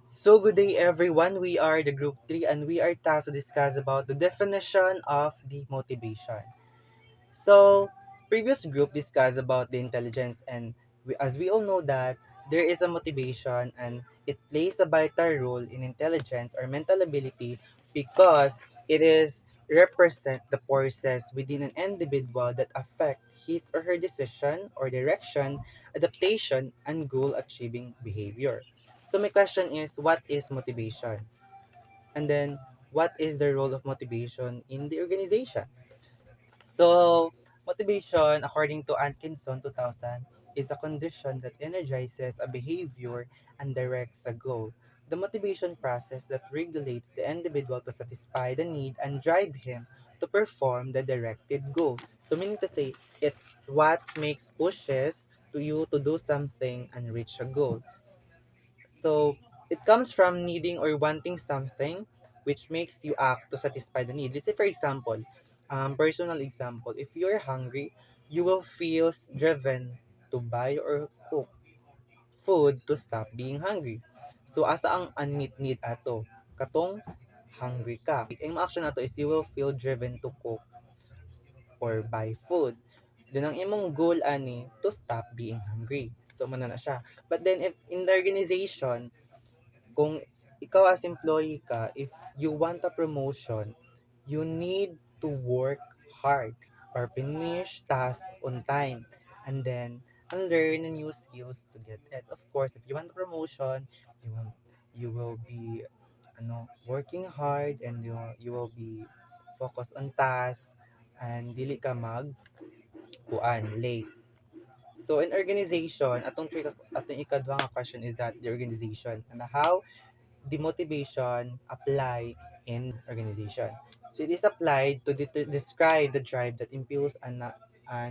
So good day everyone. We are the group 3 and we are tasked to discuss about the definition of the motivation. So, previous group discussed about the intelligence and as we all know that there is a motivation and it plays a vital role in intelligence or mental ability because it is represent the forces within an individual that affect his or her decision or direction, adaptation, and goal achieving behavior. So my question is, what is motivation? And then, what is the role of motivation in the organization? So, motivation, according to Atkinson 2000, is a condition that energizes a behavior and directs a goal. The motivation process that regulates the individual to satisfy the need and drive him to perform the directed goal. So, meaning to say, it what makes pushes to you to do something and reach a goal. So it comes from needing or wanting something which makes you act to satisfy the need. Let's say, for example, personal example, if you're hungry, you will feel driven to buy or cook food to stop being hungry. So, asa ang unmet need ato? Katong hungry ka. Ang action ato is you will feel driven to cook or buy food. Then ang imong goal ani to stop being hungry. So, mana na siya. But then, if in the organization, kung ikaw as employee ka, if you want a promotion, you need to work hard or finish task on time and then and learn new skills to get it. Of course, if you want a promotion, you will be working hard and you will be focused on task and dili ka mag late. So in organization, atong ikaduha nga question is that the organization and how the motivation apply in organization. So it is applied to describe the drive that impels an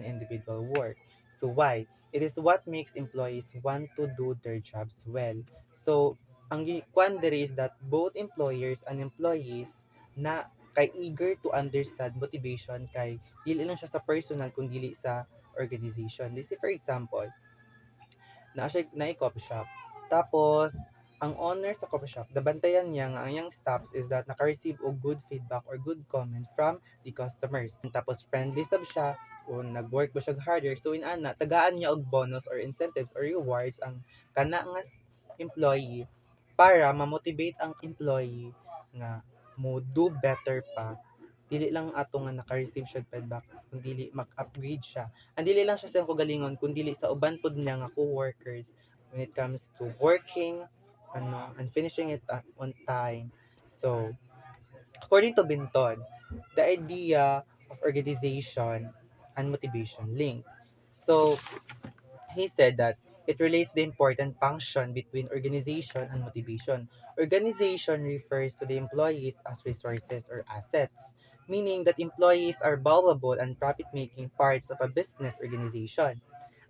individual work. So why? It is what makes employees want to do their jobs well. So ang kwan diri is that both employers and employees na kay eager to understand motivation kay dili lang siya sa personal kung dili sa organization. This is for example, na coffee shop. Tapos, ang owner sa coffee shop, nabantayan niya nga ang iyang staffs is that naka-receive og good feedback or good comment from the customers. Tapos, friendly sab siya, o nag-work ba siya harder. So, inana, tagaan niya og bonus or incentives or rewards ang kana nga employee para ma-motivate ang employee nga mo do better pa dili lang ato nga naka-receive siya feedback kundi mag-upgrade siya. Ang dili lang siya sa kagalingon kundi sa uban pod niya nga co-workers when it comes to working and finishing it on time. So, according to Binton, the idea of organization and motivation link. So, he said that it relates the important function between organization and motivation. Organization refers to the employees as resources or assets, meaning that employees are valuable and profit-making parts of a business organization.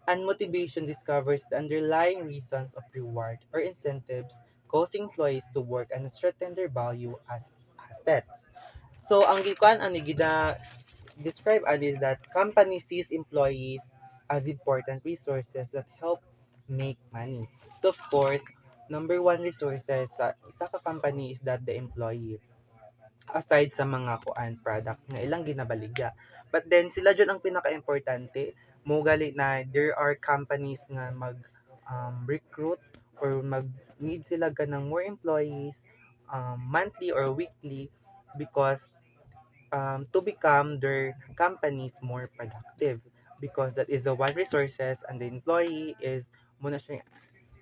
And motivation discovers the underlying reasons of reward or incentives causing employees to work and strengthen their value as assets. So, ang gikuan ani gina describe is that company sees employees as important resources that help make money. So of course, number one resources sa isa ka company is that the employee. Aside sa mga kuan products nga ilang ginabaligya. But then sila jud ang pinaka-importante. Mo gali na there are companies nga mag recruit or mag need sila ganang more employees monthly or weekly because to become their companies more productive because that is the one resources and the employee is muna siya yung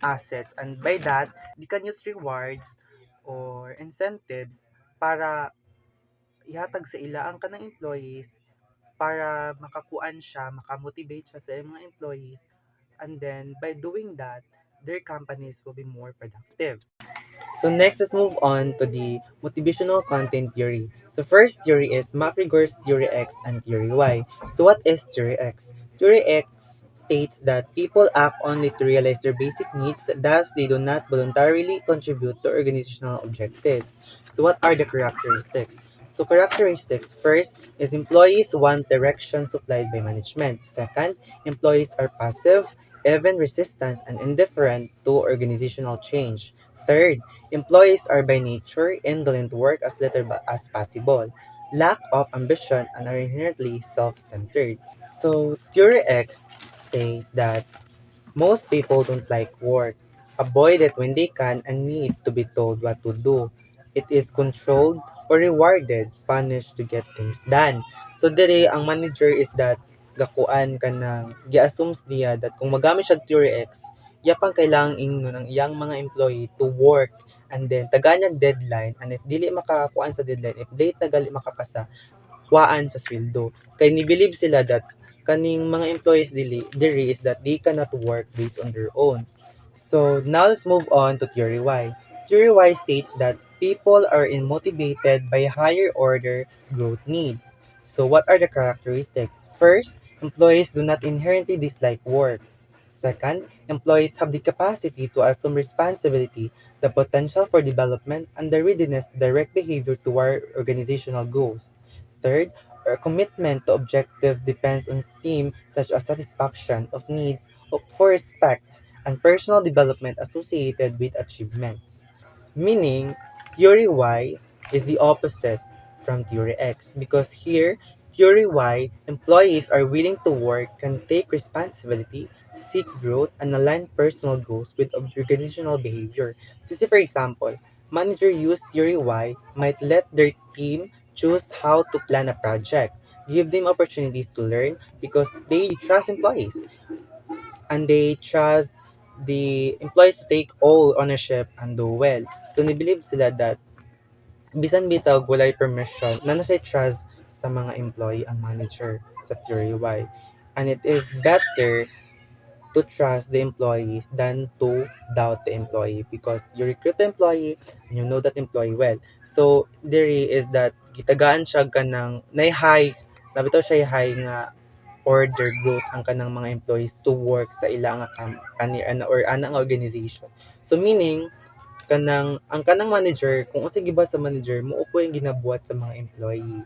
assets and by that they can use rewards or incentives para ihatag sa ila ang kanang employees para makakuan siya, makamotivate siya sa mga employees and then by doing that their companies will be more productive. So next, let's move on to the motivational content theory. So first theory is MacGregor's theory X and theory Y. So what is theory X? Theory X states that people act only to realize their basic needs, thus they do not voluntarily contribute to organizational objectives. So what are the characteristics? So characteristics first is employees want direction supplied by management. Second, employees are passive, even resistant and indifferent to organizational change. Third, employees are by nature indolent to work as little as possible, lack of ambition, and are inherently self-centered. So, Theory X says that most people don't like work, avoid it when they can, and need to be told what to do. It is controlled or rewarded, punished to get things done. So dere ang manager is that gakuan ka ng gi-assumes niya that kung magamit siya Theory X, yapang kailangan ingno ng iyang mga employee to work and then taganyag deadline, and if dili makakuan sa deadline, if late na gali makapasa, kuhaan sa sweldo. Kay ni-believe sila that kaning mga employees diri is that they cannot work based on their own. So now let's move on to Theory Y. Theory Y states that people are motivated by higher order growth needs. So what are the characteristics? First, employees do not inherently dislike works. Second, employees have the capacity to assume responsibility, the potential for development, and the readiness to direct behavior toward organizational goals. Third, our commitment to objectives depends on STEAM such as satisfaction of needs for respect and personal development associated with achievements. Meaning, Theory Y is the opposite from Theory X because here, Theory Y, employees are willing to work, can take responsibility, seek growth, and align personal goals with organizational behavior. So, say for example, manager use Theory Y might let their team choose how to plan a project, give them opportunities to learn because they trust employees and they trust the employees to take all ownership and do well. So, ni-believe sila that bisan bitaw walay permission, na siya trust sa mga employee ang manager sa Theory Y. And it is better to trust the employees than to doubt the employee because you recruit the employee and you know that employee well. So, there is that gitagaan siya ka ng high, nabitaw siya high nga order growth ang kanang mga employees to work sa ilang ana or ana nga organization. So meaning kanang ang kanang manager kung unsa giba sa manager mo yung ginabuhat sa mga employee.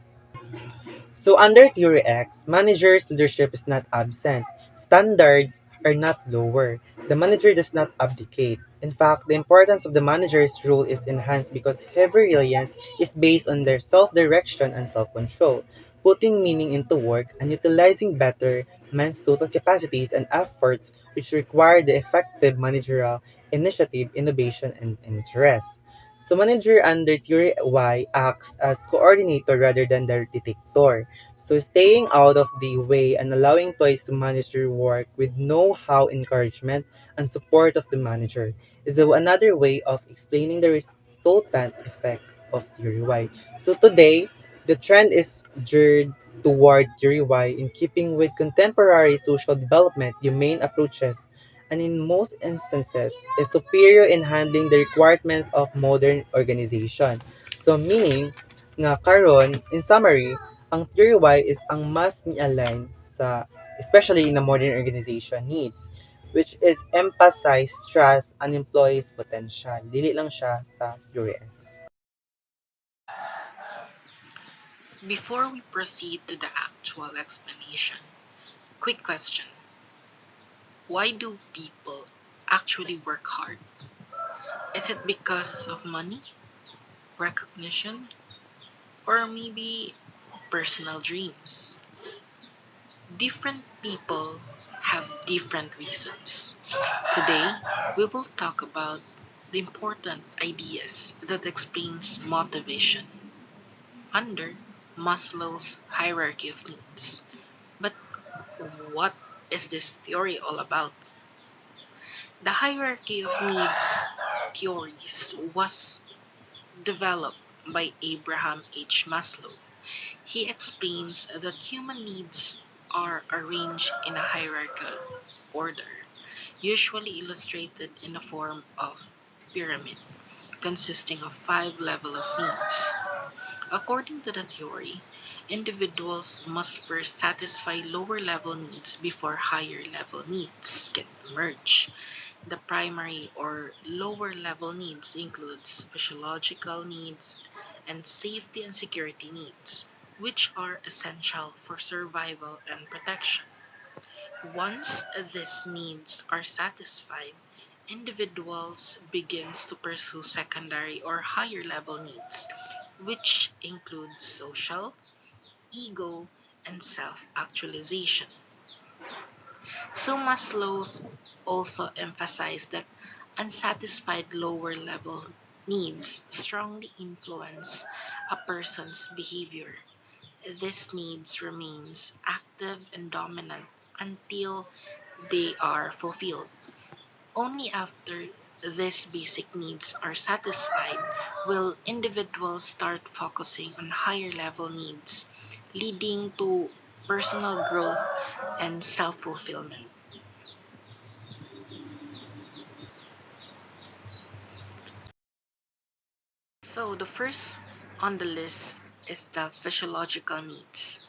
So under Theory X, manager's leadership is not absent. Standards are not lower. The manager does not abdicate. In fact, the importance of the manager's role is enhanced because heavy reliance is based on their self-direction and self-control, putting meaning into work and utilizing better men's total capacities and efforts which require the effective managerial initiative, innovation, and interest. So manager under Theory Y acts as coordinator rather than the dictator. So staying out of the way and allowing employees to manage their work with know-how, encouragement, and support of the manager is another way of explaining the resultant effect of Theory Y. So today, the trend is geared toward Theory Y in keeping with contemporary social development, humane approaches, and in most instances is superior in handling the requirements of modern organization. So meaning nga karon in summary, ang Theory Y is ang mas ni-align sa especially in a modern organization needs which is emphasize trust and employees potential. Dili lang siya sa Theory X. Before we proceed to the actual explanation, quick question. Why do people actually work hard? Is it because of money, recognition, or maybe personal dreams? Different people have different reasons. Today, we will talk about the important ideas that explains motivation under Maslow's hierarchy of needs. But what is this theory all about? The hierarchy of needs theories was developed by Abraham H. Maslow. He explains that human needs are arranged in a hierarchical order, usually illustrated in the form of pyramid, consisting of 5 levels of needs. According to the theory, individuals must first satisfy lower level needs before higher level needs can emerge. The primary or lower level needs includes physiological needs and safety and security needs, which are essential for survival and protection. Once these needs are satisfied, individuals begins to pursue secondary or higher level needs, which include social, ego, and self-actualization. So Maslow's also emphasized that unsatisfied lower level needs strongly influence a person's behavior. These needs remains active and dominant until they are fulfilled. Only after these basic needs are satisfied will individuals start focusing on higher level needs, leading to personal growth and self-fulfillment. So the first on the list is the physiological needs.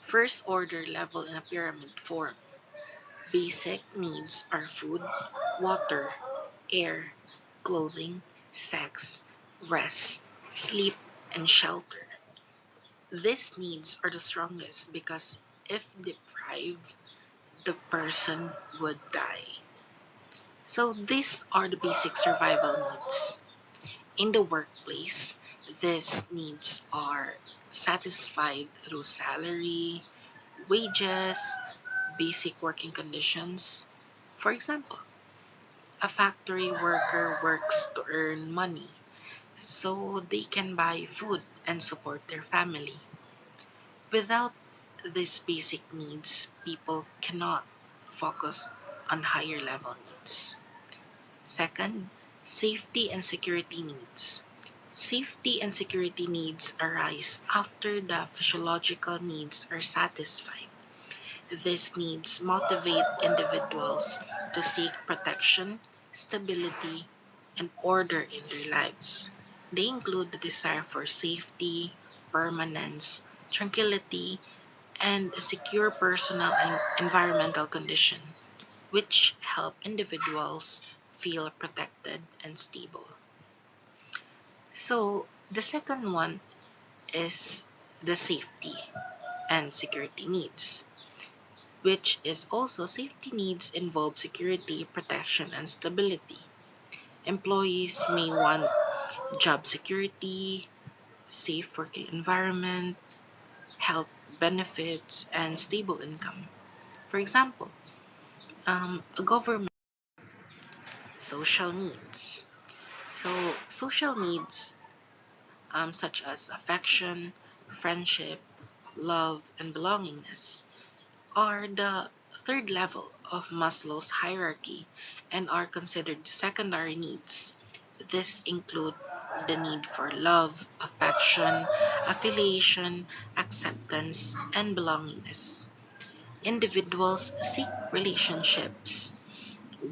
First order level in a pyramid form. Basic needs are food, water, air, clothing, sex, rest, sleep, and shelter. These needs are the strongest because if deprived, the person would die. So these are the basic survival needs. In the workplace, these needs are satisfied through salary, wages, basic working conditions. For example, a factory worker works to earn money so they can buy food and support their family. Without these basic needs, people cannot focus on higher level needs. Second, safety and security needs. Safety and security needs arise after the physiological needs are satisfied. These needs motivate individuals to seek protection, stability, and order in their lives. They include the desire for safety, permanence, tranquility, and a secure personal and environmental condition, which help individuals feel protected and stable. So, the second one is the safety and security needs, which is also safety needs involve security, protection, and stability. Employees may want job security, safe working environment, health benefits, and stable income. For example, a government social needs. So, social needs such as affection, friendship, love, and belongingness are the third level of Maslow's hierarchy and are considered secondary needs. This include the need for love, affection, affiliation, acceptance, and belongingness. Individuals seek relationships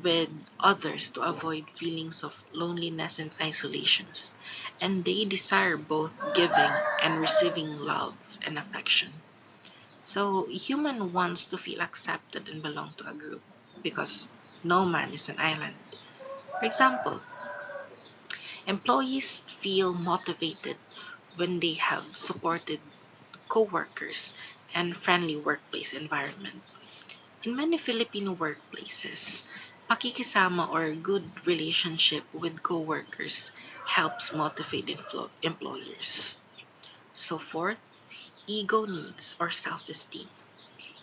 with others to avoid feelings of loneliness and isolations, and they desire both giving and receiving love and affection. So, human wants to feel accepted and belong to a group because no man is an island. For example, employees feel motivated when they have supported co-workers and friendly workplace environment. In many Filipino workplaces, pakikisama or good relationship with co-workers helps motivate employers. So fourth, ego needs or self-esteem.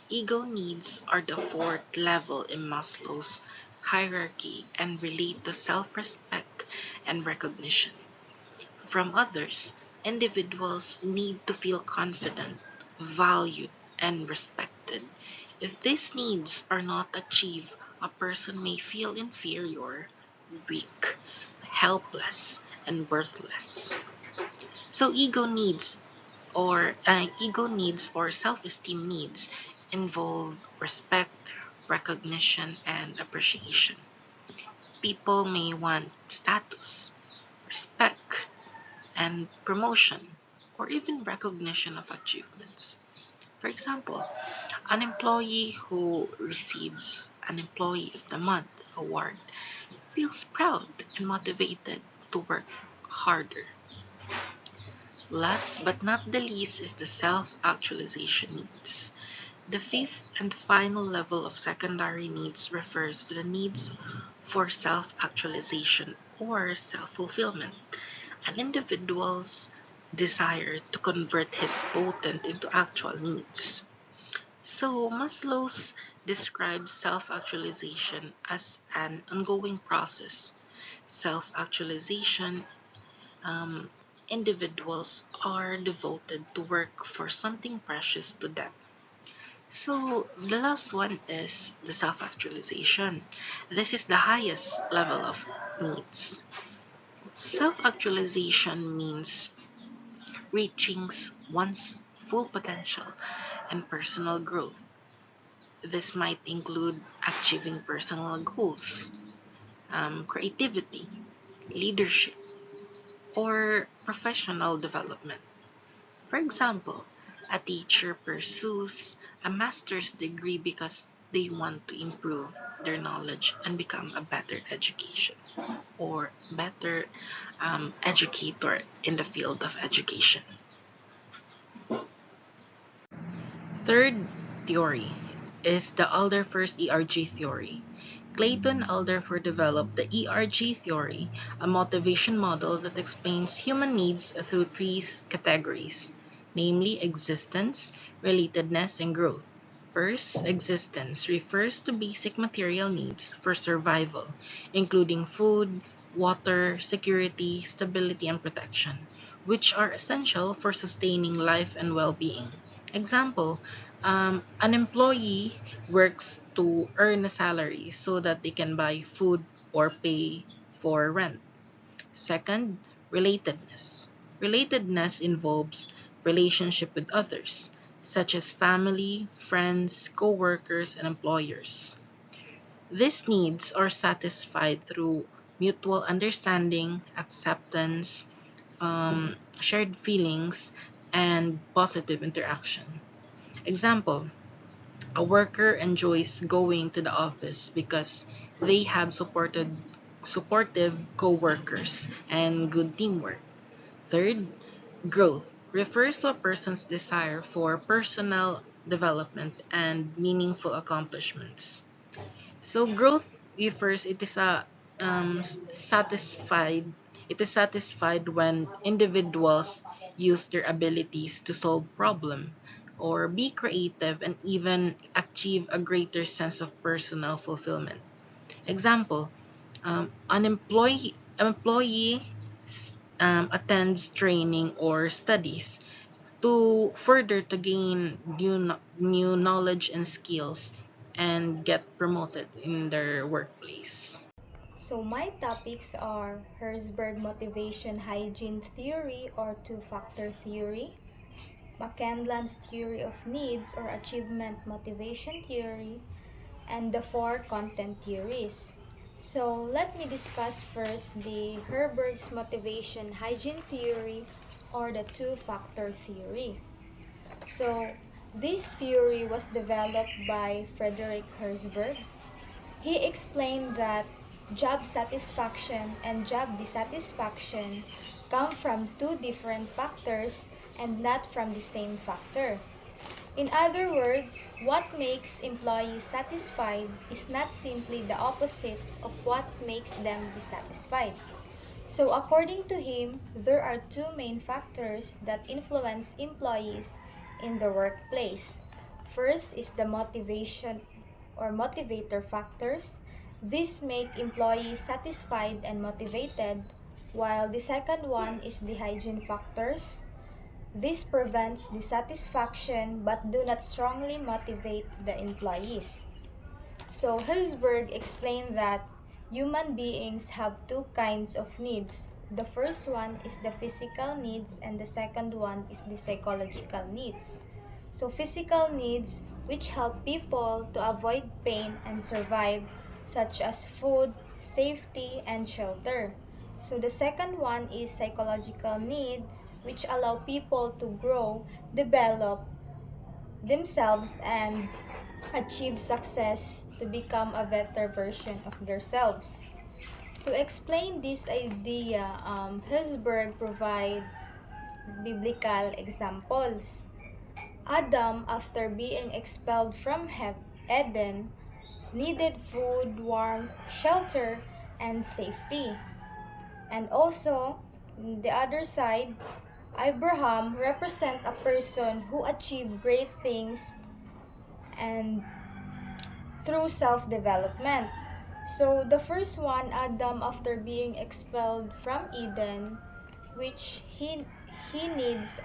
Ego needs are the fourth level in Maslow's hierarchy and relate to self-respect and recognition. From others, individuals need to feel confident, valued, and respected. If these needs are not achieved, a person may feel inferior, weak, helpless, and worthless. So ego needs or self-esteem needs involve respect, recognition, and appreciation. People may want status, respect, and promotion, or even recognition of achievements. For example, an employee who receives an Employee of the Month award feels proud and motivated to work harder. Last but not the least is the self-actualization needs. The fifth and final level of secondary needs refers to the needs for self actualization or self fulfillment. An individual's desire to convert his potent into actual needs. So, Maslow's describes self actualization as an ongoing process. Self actualization, um, individuals are devoted to work for something precious to them. So, the last one is the self actualization. This is the highest level of needs. Self actualization means reaching one's full potential and personal growth. This might include achieving personal goals, creativity, leadership, or professional development. For example, a teacher pursues a master's degree because they want to improve their knowledge and become a better education or better educator in the field of education. Third theory is the Alderfer's ERG theory. Clayton Alderfer developed the ERG theory, a motivation model that explains human needs through three categories, namely existence, relatedness, and growth. First, existence refers to basic material needs for survival, including food, water, security, stability, and protection, which are essential for sustaining life and well being. Example, an employee works to earn a salary so that they can buy food or pay for rent. Second, relatedness. Relatedness involves relationship with others, such as family, friends, co-workers, and employers. These needs are satisfied through mutual understanding, acceptance, shared feelings, and positive interaction. Example, a worker enjoys going to the office because they have supportive co-workers and good teamwork. Third, growth refers to a person's desire for personal development and meaningful accomplishments. So growth refers it is a satisfied it is satisfied when individuals use their abilities to solve problem or be creative and even achieve a greater sense of personal fulfillment. Example, an employee attends training or studies to further to gain new knowledge and skills and get promoted in their workplace. So my topics are Herzberg motivation hygiene theory or two-factor theory, McCandlon's theory of needs or achievement motivation theory, and the four content theories. So let me discuss first the Herberg's motivation hygiene theory or the two-factor theory. So this theory was developed by Frederick Herzberg. He explained that job satisfaction and job dissatisfaction come from two different factors and not from the same factor. In other words, what makes employees satisfied is not simply the opposite of what makes them dissatisfied. So according to him, there are two main factors that influence employees in the workplace. First is the motivation or motivator factors. These make employees satisfied and motivated, while the second one is the hygiene factors. This prevents dissatisfaction but do not strongly motivate the employees. So Herzberg explained that human beings have two kinds of needs. The first one is the physical needs and the second one is the psychological needs. So physical needs which help people to avoid pain and survive, such as food, safety, and shelter. So the second one is psychological needs which allow people to grow, develop themselves and achieve success to become a better version of themselves. To explain this idea, Hesberg provide biblical examples. Adam, after being expelled from Eden, needed food, warmth, shelter, and safety. And also, on the other side, Abraham represent a person who achieved great things and through self-development. So the first one, Adam, after being expelled from Eden, which he needs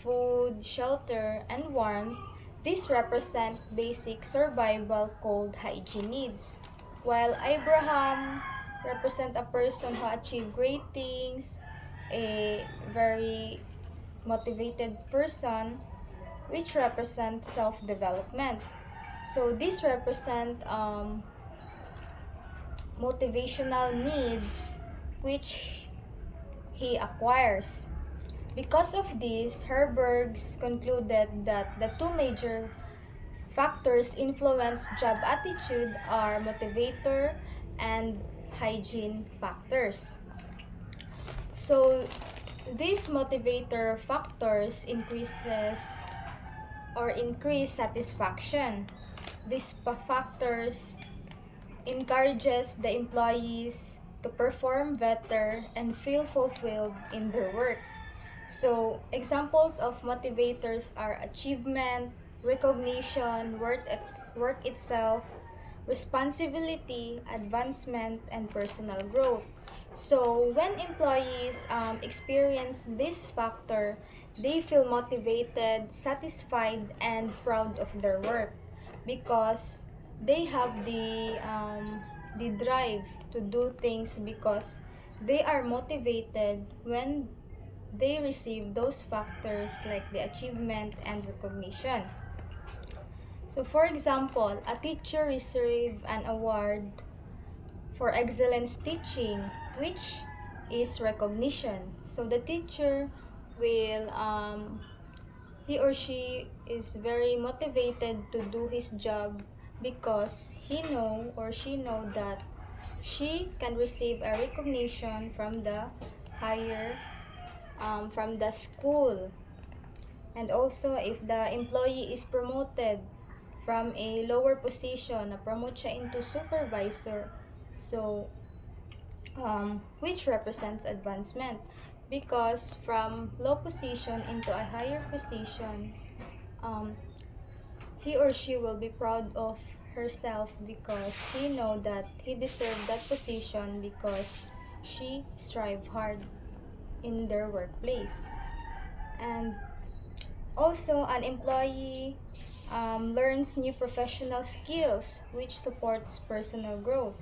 food, shelter, and warmth. These represent basic survival called hygiene needs. While Abraham represent a person who achieved great things, a very motivated person, which represent self-development. So these represent motivational needs which he acquires. Because of this, Herbergs concluded that the two major factors influence job attitude are motivator and hygiene factors. So these motivator factors increase satisfaction. These factors encourages the employees to perform better and feel fulfilled in their work. So, examples of motivators are achievement, recognition, work itself, responsibility, advancement, and personal growth. So, when employees experience this factor, they feel motivated, satisfied, and proud of their work because they have the drive to do things because they are motivated when they receive those factors like the achievement and recognition. So for example, a teacher receive an award for excellence teaching, which is recognition. So the teacher will he or she is very motivated to do his job because he know or she know that she can receive a recognition from the higher from the school. And also, if the employee is promoted from a lower position, na promote siya into supervisor, so which represents advancement because from low position into a higher position, um, he or she will be proud of herself because he know that he deserved that position because she strive hard in their workplace. And also, an employee learns new professional skills which supports personal growth.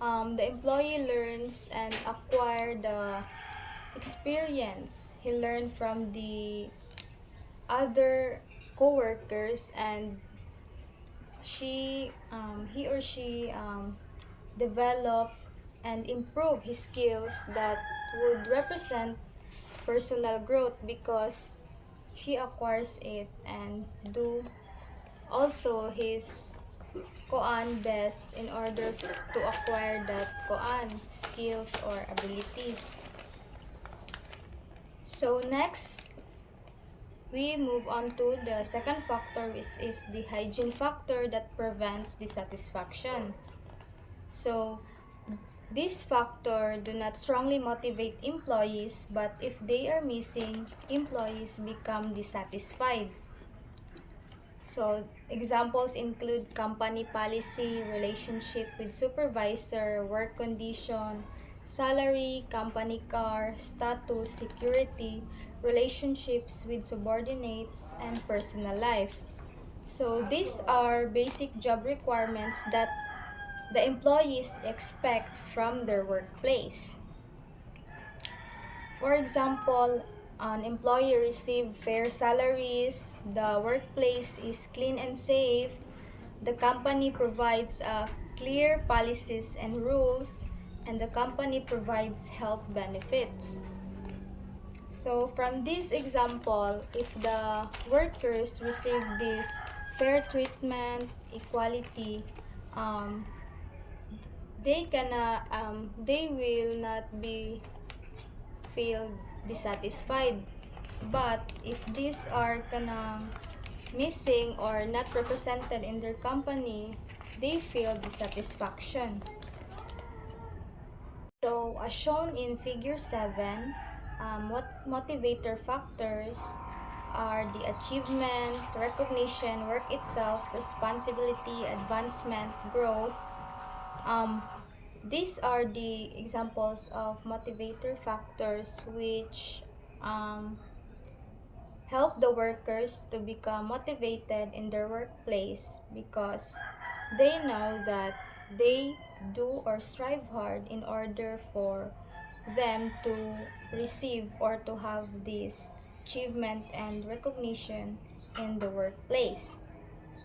The employee learns and acquire the experience he learned from the other co-workers, and he or she develop and improve his skills that would represent personal growth because she acquires it and do also his koan best in order to acquire that koan skills or abilities. So next, we move on to the second factor, which is the hygiene factor that prevents dissatisfaction. So this factor do not strongly motivate employees, but if they are missing, employees become dissatisfied. So examples include company policy, relationship with supervisor, work condition, salary, company car, status, security, relationships with subordinates, and personal life. So these are basic job requirements that the employees expect from their workplace. For example, an employee receives fair salaries, the workplace is clean and safe, the company provides clear policies and rules, and the company provides health benefits. So from this example, if the workers receive this fair treatment, equality, um, they will not be feel dissatisfied. But if these are kanang missing or not represented in their company, they feel dissatisfaction. So, as shown in figure 7, what motivator factors are the achievement, recognition, work itself, responsibility, advancement, growth. Um, these are the examples of motivator factors which help the workers to become motivated in their workplace because they know that they do or strive hard in order for them to receive or to have this achievement and recognition in the workplace.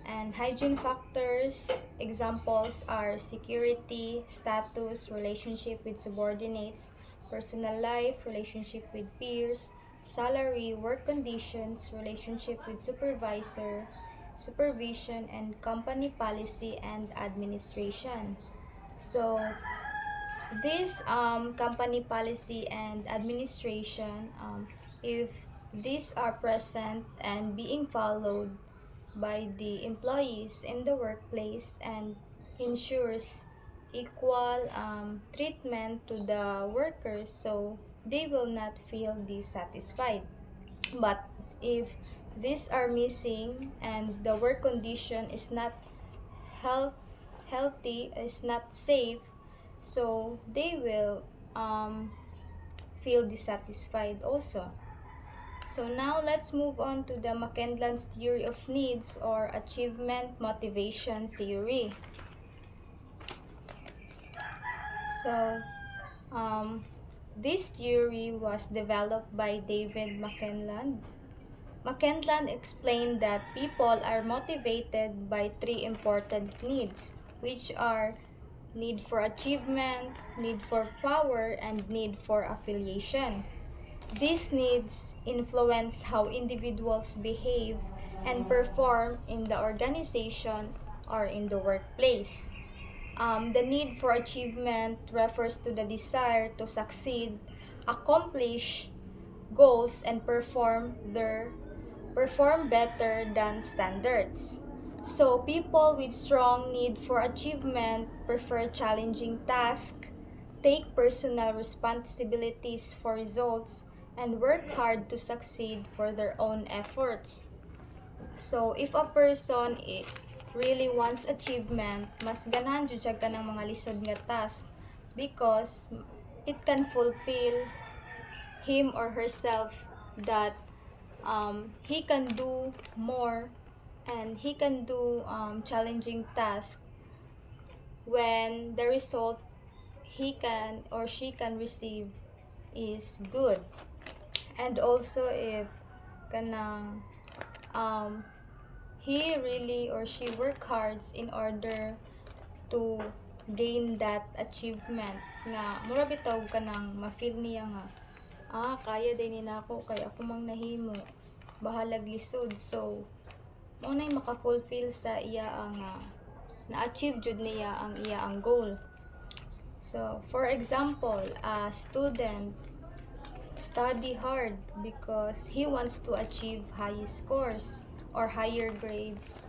And hygiene factors, examples are security, status, relationship with subordinates, personal life, relationship with peers, salary, work conditions, relationship with supervisor, supervision, and company policy and administration. So, this company policy and administration, if these are present and being followed by the employees in the workplace and ensures equal treatment to the workers, so they will not feel dissatisfied. But if these are missing and the work condition is not health, healthy, is not safe, so they will feel dissatisfied also. So now let's move on to the McKendland's theory of needs or achievement motivation theory. So this theory was developed by David McKendland. McKendland explained that people are motivated by three important needs, which are need for achievement, need for power, and need for affiliation. These needs influence how individuals behave and perform in the organization or in the workplace. The need for achievement refers to the desire to succeed, accomplish goals, and perform better than standards. So people with strong need for achievement prefer challenging tasks, take personal responsibilities for results, and work hard to succeed for their own efforts. So if a person really wants achievement, mas ganahan jud siya ka ng mga lisod nga task because it can fulfill him or herself that he can do more and he can do challenging tasks when the result he can or she can receive is good. And also if kanang he really or she work hard in order to gain that achievement nga mura bitaw kanang ma-feel niya nga kaya din ni nako kay ako mang nahimo bahalag lisod. So mo nay maka-fulfill sa iya ang na-achieve jud niya ang iya ang goal. So for example, a student study hard because he wants to achieve high scores or higher grades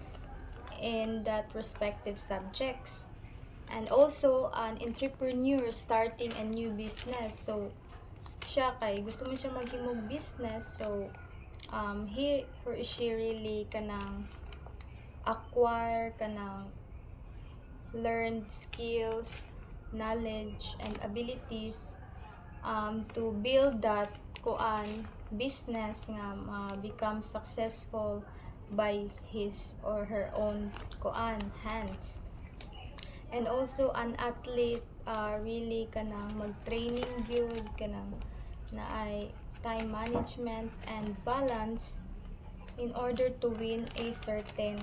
in that respective subjects. And also an entrepreneur starting a new business. So siya kay gusto mo siya maghimog business, so he or she really kanang acquire kanang learned skills, knowledge, and abilities to build that business nga become successful by his or her own hands. And also an athlete really kanang mag-training gyud kanang naay time management and balance in order to win a certain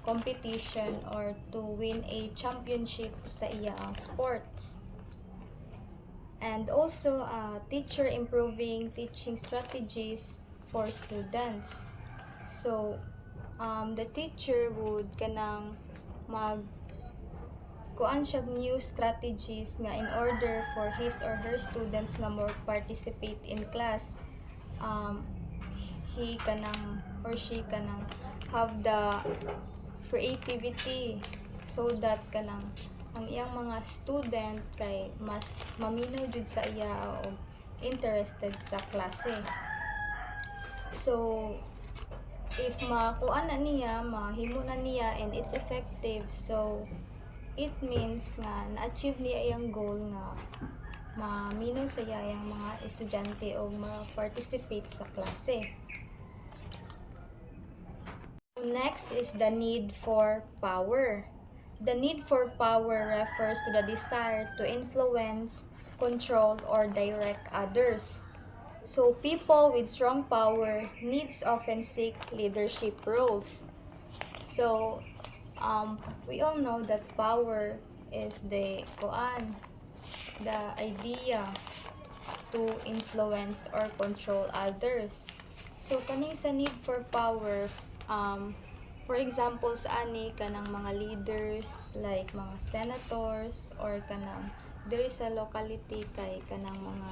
competition or to win a championship sa iyang sports. And also teacher improving teaching strategies for students. So the teacher would kanang kuan siya new strategies nga in order for his or her students nga more participate in class. He kanang or she kanang have the creativity so that kanang ang iyang mga student kay mas maminaw jud sa iya o interested sa klase. So if makuha na niya, mahimo na niya and it's effective, so it means nga na-achieve niya iyang goal nga maminaw sa iya ang mga estudyante o ma-participate sa klase. Next is the need for power. The need for power refers to the desire to influence, control, or direct others. So people with strong power needs often seek leadership roles. So we all know that power is the idea to influence or control others. So kani sa need for power, for example sa ani kanang mga leaders like mga senators or kanang there is a locality kay kanang mga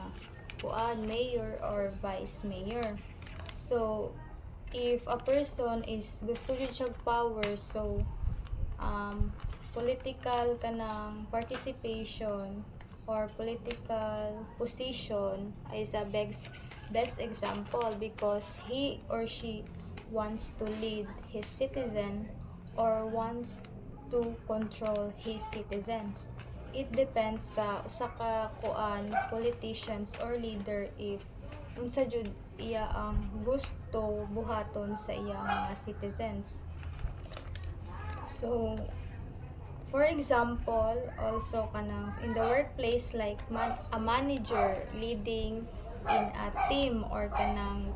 mayor or vice mayor. So if a person is gusto gyud siya power, so political kanang participation or political position is a best example because he or she wants to lead his citizen or wants to control his citizens. It depends sa usa ka politicians or leader if unsa jud iya ang gusto buhaton sa iya mga citizens. So for example, also kanang in the workplace like a manager leading in a team or kanang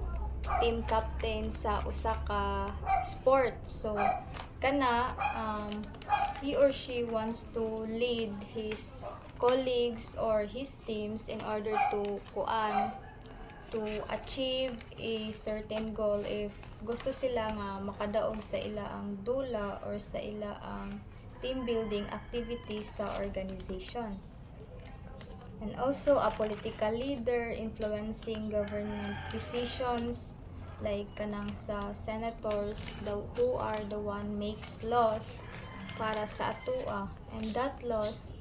team captain sa usa ka sports. So kana he or she wants to lead his colleagues or his teams in order to achieve a certain goal if gusto sila nga makadaog sa ila ang dula or sa ila ang team building activities sa organization. And also a political leader influencing government decisions like kanang sa senators who are the one makes laws para sa atua and that laws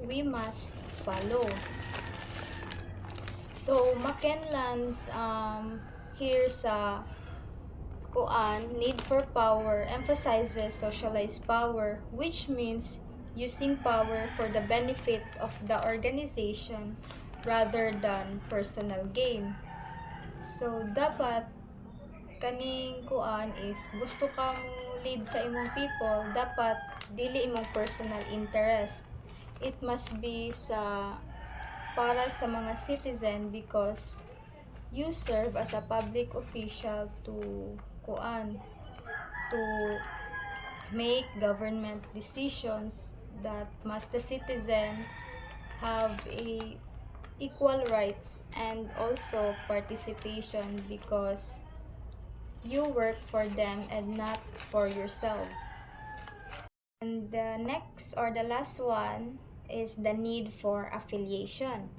we must follow. So Makenlands here sa need for power emphasizes socialized power, which means using power for the benefit of the organization rather than personal gain. So dapat kaning if gusto kang lead sa imong people, dapat dili imong personal interest. It must be para sa mga citizen because you serve as a public official to make government decisions that must the citizen have a equal rights and also participation because you work for them and not for yourself. And the next or the last one is the need for affiliation.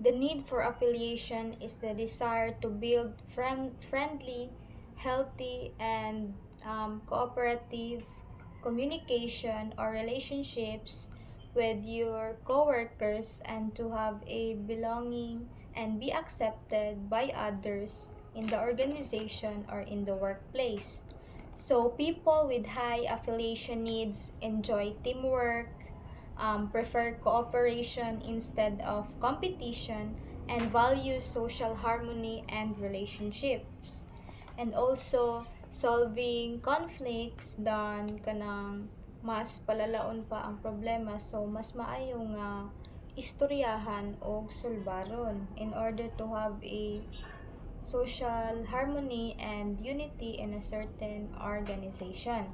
The need for affiliation is the desire to build friendly, healthy, and cooperative communication or relationships with your coworkers and to have a belonging and be accepted by others in the organization or in the workplace. So people with high affiliation needs enjoy teamwork, prefer cooperation instead of competition, and value social harmony and relationships. And also, solving conflicts dan kanang mas palalaon pa ang problema, so mas maayo nga istoryahan o sulbaron in order to have a social harmony and unity in a certain organization.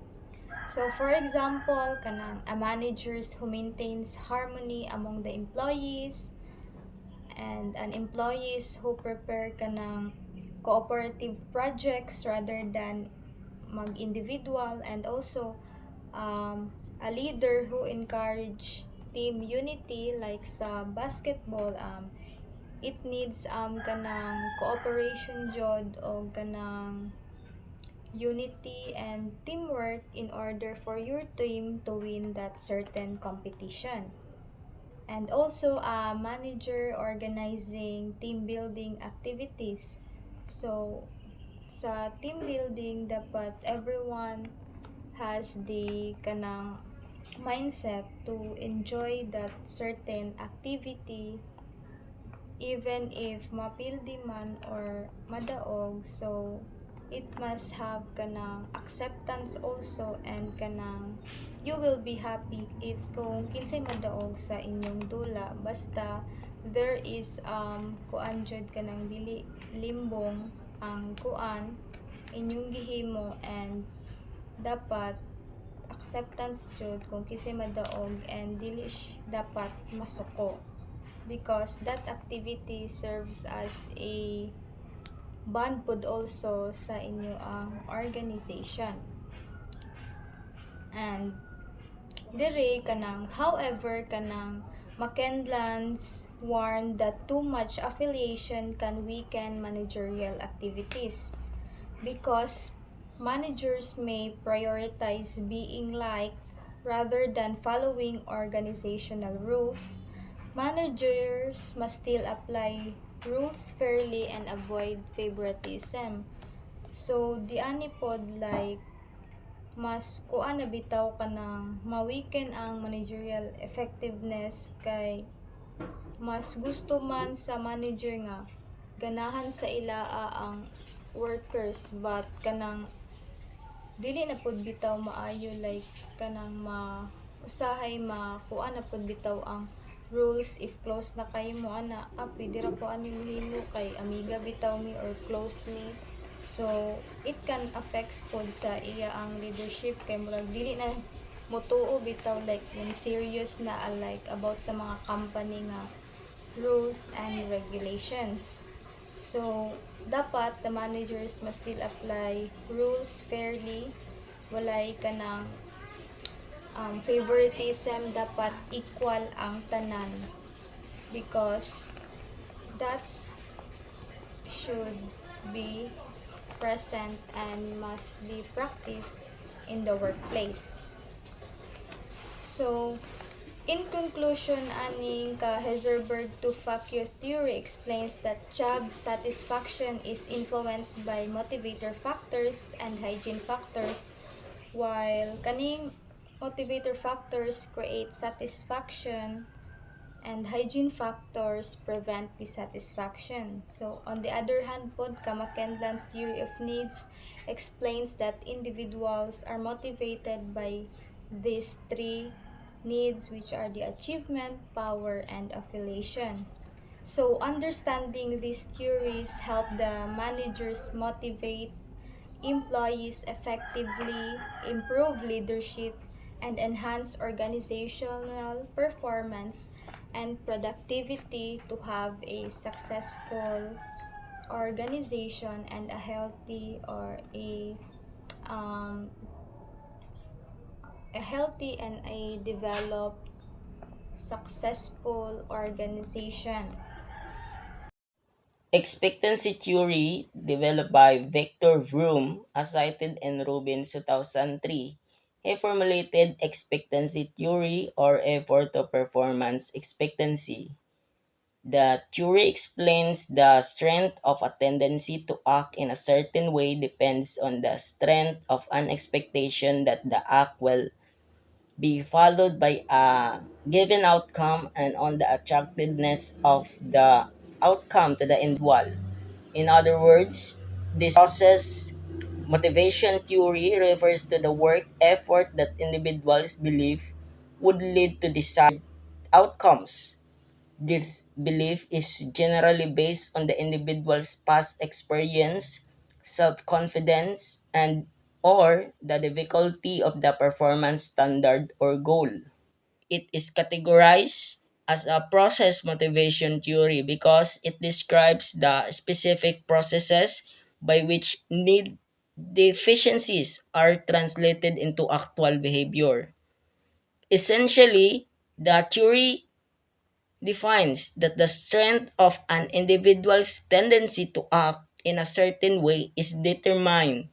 So for example, a managers who maintains harmony among the employees and an employees who prepare cooperative projects rather than mag-individual, and also a leader who encourage team unity like sa basketball, it needs cooperation jud o unity and teamwork in order for your team to win that certain competition. And also a manager organizing team building activities. So sa team building dapat everyone has the kanang mindset to enjoy that certain activity even if mapildi man or madaog. So it must have kanang acceptance also, and kanang you will be happy if kung kinsay madaog sa inyong dula, basta there is kuan jud kanang dili limbong ang kuan inyong gihimo, and dapat acceptance jud kung kinsay madaog and dili dapat masuko, because that activity serves as a bond pod also sa inyo ang organization. And dire kanang however kanang McKenlands warned that too much affiliation can weaken managerial activities because managers may prioritize being liked rather than following organizational rules. Managers must still apply rules fairly and avoid favoritism. So, di ani pod like mas kuan na bitaw ka ng ma-weaken ang managerial effectiveness kay mas gusto man sa manager nga ganahan sa ilaa ang workers, but kanang dili na pud bitaw maayo like kanang usahay kuan na pud bitaw ang rules. If close na kay mo ana pwede ra po ani himo kay amiga bitaw mi or close me, so it can affects pod sa iya ang leadership kay murag dili na motuo bitaw like when serious na like about sa mga company nga rules and regulations. So, dapat the managers must still apply rules fairly. Walay ka ng favoritism, dapat equal ang tanan. Because that's should be present and must be practiced in the workplace. So, in conclusion, aning ka Heisenberg two-factor theory explains that job satisfaction is influenced by motivator factors and hygiene factors, while kaning motivator factors create satisfaction and hygiene factors prevent dissatisfaction. So, on the other hand pod, Kamakendan's theory of needs explains that individuals are motivated by these three needs, which are the achievement, power, and affiliation. So, understanding these theories help the managers motivate employees effectively, improve leadership, and enhance organizational performance and productivity to have a successful organization and um, a healthy and a developed successful organization. Expectancy theory, developed by Victor Vroom, as cited in Rubin's 2003, he formulated expectancy theory or effort to performance expectancy. The theory explains the strength of a tendency to act in a certain way depends on the strength of an expectation that the act will be followed by a given outcome and on the attractiveness of the outcome to the individual. In other words, this process motivation theory refers to the work effort that individuals believe would lead to desired outcomes. This belief is generally based on the individual's past experience, self-confidence, and or the difficulty of the performance standard or goal. It is categorized as a process motivation theory because it describes the specific processes by which need deficiencies are translated into actual behavior. Essentially, the theory defines that the strength of an individual's tendency to act in a certain way is determined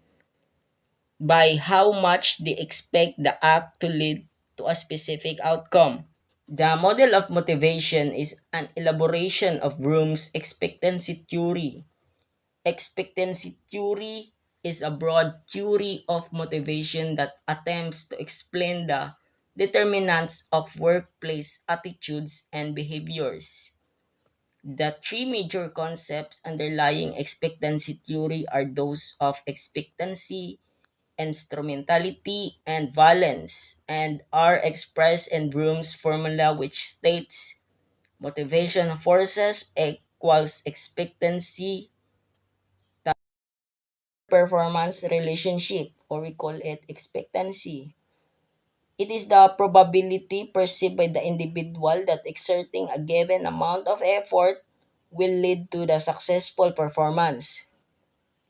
by how much they expect the act to lead to a specific outcome. The model of motivation is an elaboration of Bloom's expectancy theory. Expectancy theory is a broad theory of motivation that attempts to explain the determinants of workplace attitudes and behaviors. The three major concepts underlying expectancy theory are those of expectancy, instrumentality, and valence, and are expressed in Bloom's formula, which states motivation forces equals expectancy performance relationship, or we call it expectancy. It is the probability perceived by the individual that exerting a given amount of effort will lead to the successful performance.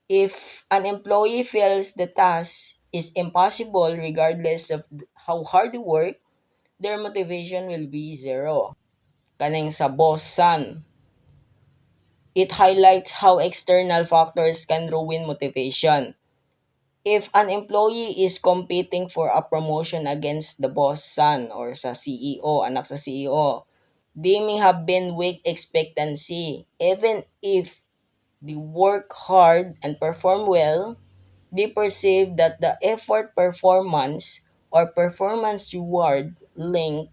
If an employee feels the task is impossible regardless of how hard they work, their motivation will be zero. Kaning sa boss san, it highlights how external factors can ruin motivation. If an employee is competing for a promotion against the boss son or sa CEO, anak sa CEO, they may have been weak expectancy. Even if they work hard and perform well, they perceive that the effort performance or performance reward link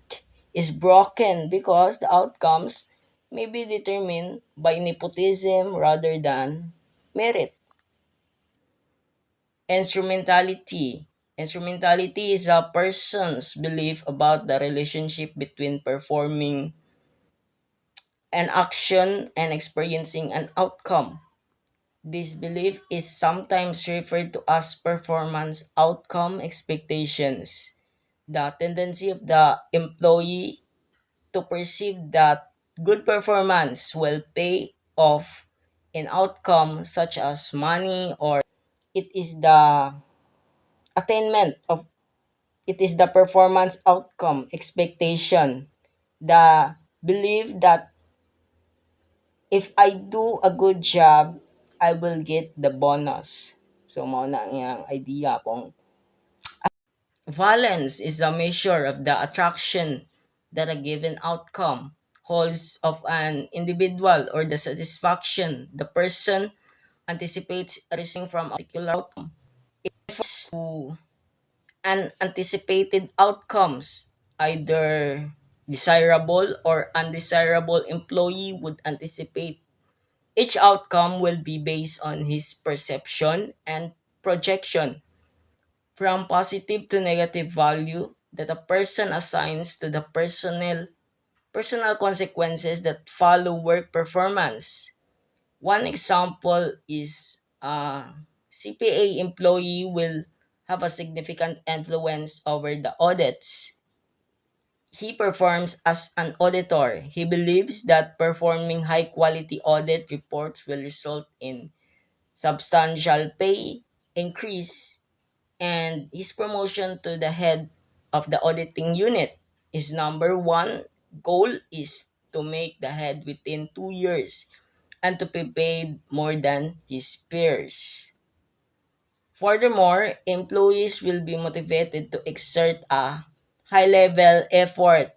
is broken because the outcomes may be determined by nepotism rather than merit. Instrumentality. Instrumentality is a person's belief about the relationship between performing an action and experiencing an outcome. This belief is sometimes referred to as performance outcome expectations. The tendency of the employee to perceive that good performance will pay off in outcome such as money, or it is the attainment of it is the performance outcome expectation, the belief that if I do a good job, I will get the bonus. So mao na ang idea kung valence is a measure of the attraction that a given outcome holds of an individual, or the satisfaction the person anticipates receiving from a particular outcome. It refers to unanticipated outcomes, either desirable or undesirable. Employee would anticipate each outcome will be based on his perception and projection, from positive to negative value that a person assigns to the personal consequences that follow work performance. One example is a CPA employee will have a significant influence over the audits he performs as an auditor. He believes that performing high quality audit reports will result in substantial pay increase, and his promotion to the head of the auditing unit. His number one goal is to make the head within 2 years and to be paid more than his peers. Furthermore, employees will be motivated to exert a high level effort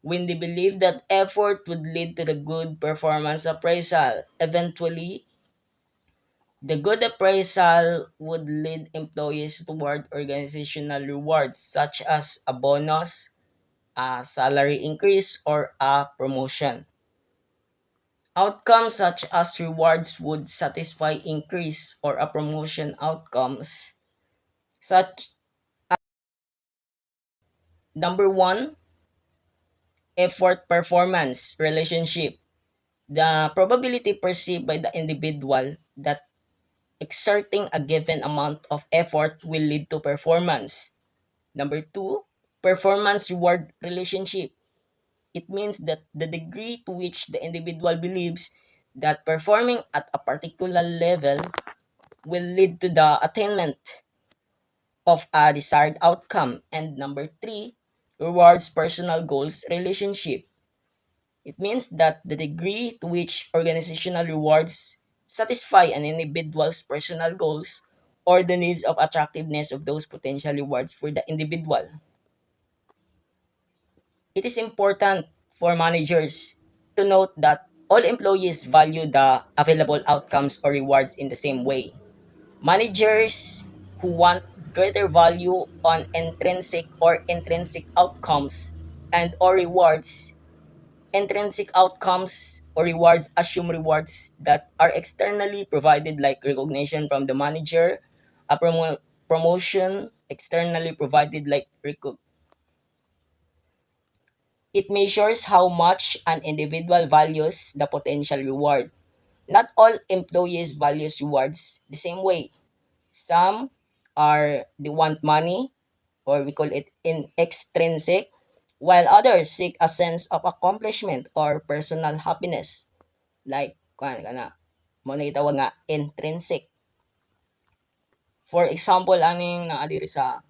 when they believe that effort would lead to the good performance appraisal. Eventually, the good appraisal would lead employees toward organizational rewards such as a bonus, a salary increase, or a promotion. Outcomes such as rewards would satisfy increase or a promotion outcomes, such number one, effort performance relationship. The probability perceived by the individual that exerting a given amount of effort will lead to performance. Number two, performance reward relationship. It means that the degree to which the individual believes that performing at a particular level will lead to the attainment of a desired outcome. And number three, rewards personal goals relationship. It means that the degree to which organizational rewards satisfy an individual's personal goals or the needs of attractiveness of those potential rewards for the individual. It is important for managers to note that all employees value the available outcomes or rewards in the same way. Managers who want greater value on intrinsic outcomes and or rewards. Intrinsic outcomes or rewards assume rewards that are externally provided, like recognition from the manager, a promotion externally provided, like it measures how much an individual values the potential reward. Not all employees values rewards the same way. Some are they want money, or we call it in extrinsic, while others seek a sense of accomplishment or personal happiness. Like kuan kana mo na gitawag nga intrinsic. For example, aning naa diri sa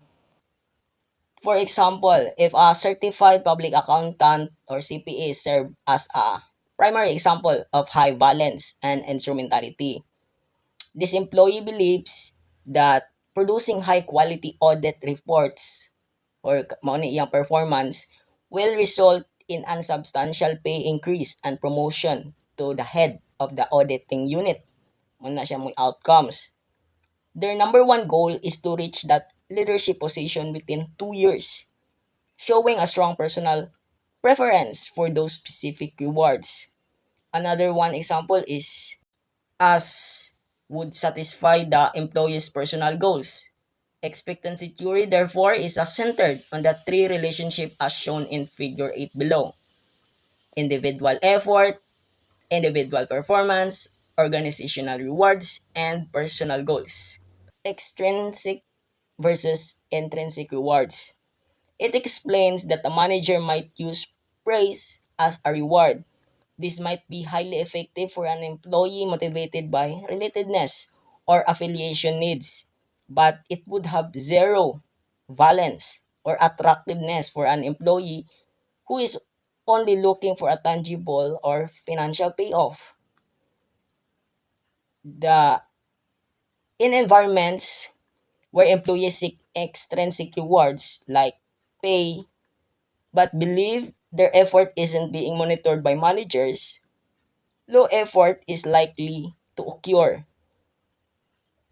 For example, if a certified public accountant or CPA serve as a primary example of high balance and instrumentality, this employee believes that producing high quality audit reports or mao ni iyang performance will result in unsubstantial pay increase and promotion to the head of the auditing unit. Muna siya mga outcomes. Their number one goal is to reach that leadership position within 2 years, showing a strong personal preference for those specific rewards. Another one example is as would satisfy the employee's personal goals. Expectancy theory, therefore, is centered on the three relationships as shown in figure 8 below: individual effort, individual performance, organizational rewards, and personal goals. Extrinsic versus intrinsic rewards. It explains that a manager might use praise as a reward. This might be highly effective for an employee motivated by relatedness or affiliation needs, but it would have zero valence or attractiveness for an employee who is only looking for a tangible or financial payoff. The In environments where employees seek extrinsic rewards like pay but believe their effort isn't being monitored by managers, low effort is likely to occur.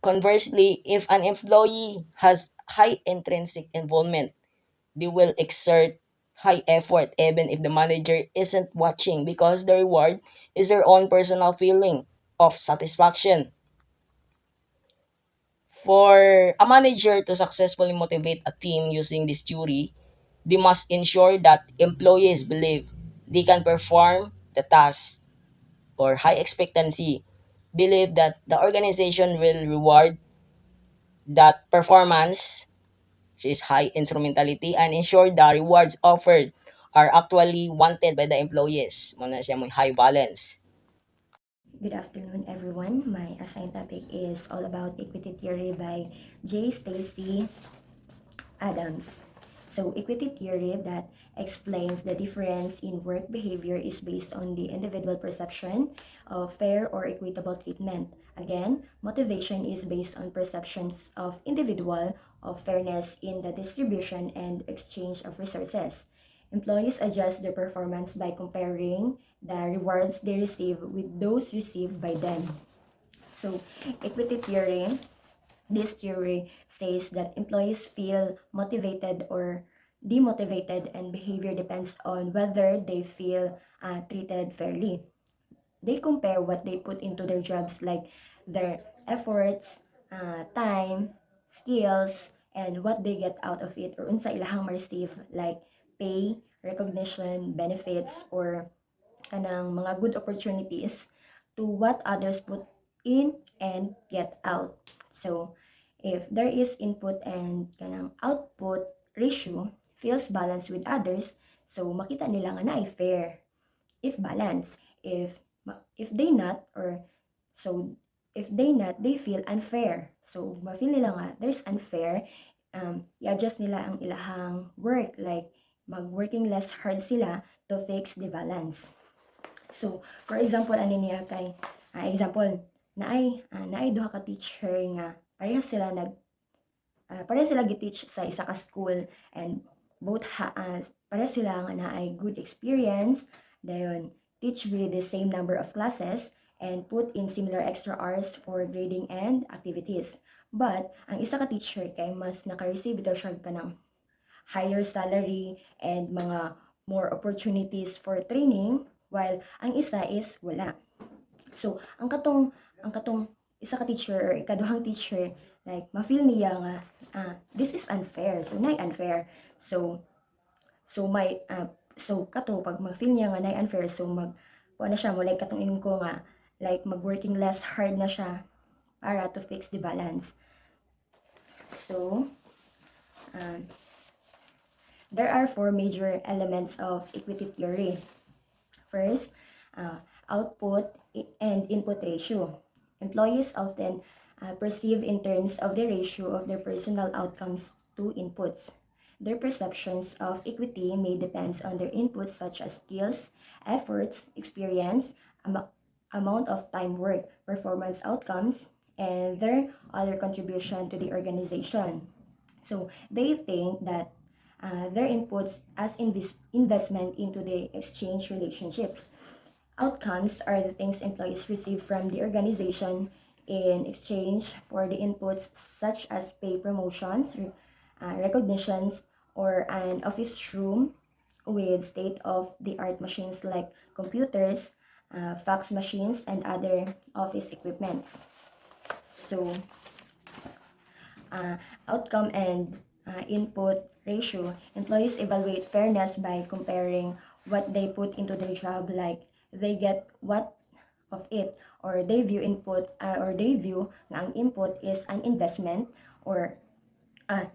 Conversely, if an employee has high intrinsic involvement, they will exert high effort even if the manager isn't watching, because the reward is their own personal feeling of satisfaction. For a manager to successfully motivate a team using this theory, they must ensure that employees believe they can perform the task, or high expectancy, believe that the organization will reward that performance, which is high instrumentality, and ensure the rewards offered are actually wanted by the employees. Muna siya may high balance. Good afternoon, everyone. My assigned topic is all about equity theory by J. Stacy Adams. So, equity theory that explains the difference in work behavior is based on the individual perception of fair or equitable treatment. Again, motivation is based on perceptions of individual of fairness in the distribution and exchange of resources. Employees adjust their performance by comparing the rewards they receive with those received by them. So, equity theory, this theory says that employees feel motivated or demotivated, and behavior depends on whether they feel treated fairly. They compare what they put into their jobs, like their efforts, time, skills, and what they get out of it, or unsa ilahang ma-receive, like pay, recognition, benefits, or kanang mga good opportunities, to what others put in and get out. So, if there is input and kanang output ratio feels balanced with others, so makita nila nga na ay fair. If balance, if they not, or so if they not, they feel unfair. So, ma-feel nila nga there's unfair, i-adjust nila ang ilahang work, like mag-working less hard sila to fix the balance. So, for example, ani niya kay example, naay duha ka teacher nga pareha sila gi-teach sa isa ka school, and pareha sila nga naay good experience, dayon teach with the same number of classes and put in similar extra hours for grading and activities. But ang isa ka teacher kay mas naka-receive daw siya kanang higher salary and mga more opportunities for training, while ang isa is wala. So ang katong isa ka teacher or ikaduhang teacher, like ma-feel niya nga this is unfair, so nay unfair. So kato pag ma-feel niya nga nay unfair, so kuha na siya mo, like katong ingon ko nga, like mag-working less hard na siya para to fix the balance. So there are 4 major elements of equity theory. First, output and input ratio. Employees often perceive in terms of the ratio of their personal outcomes to inputs. Their perceptions of equity may depend on their inputs such as skills, efforts, experience, amount of time worked, performance outcomes, and their other contribution to the organization. So they think that their inputs as investment into the exchange relationships. Outcomes are the things employees receive from the organization in exchange for the inputs such as pay, promotions, recognitions, or an office room with state-of-the-art machines like computers, fax machines, and other office equipments. So, outcome and input ratio. Employees evaluate fairness by comparing what they put into their job, like they get what of it, or they view nga ang input is an investment, or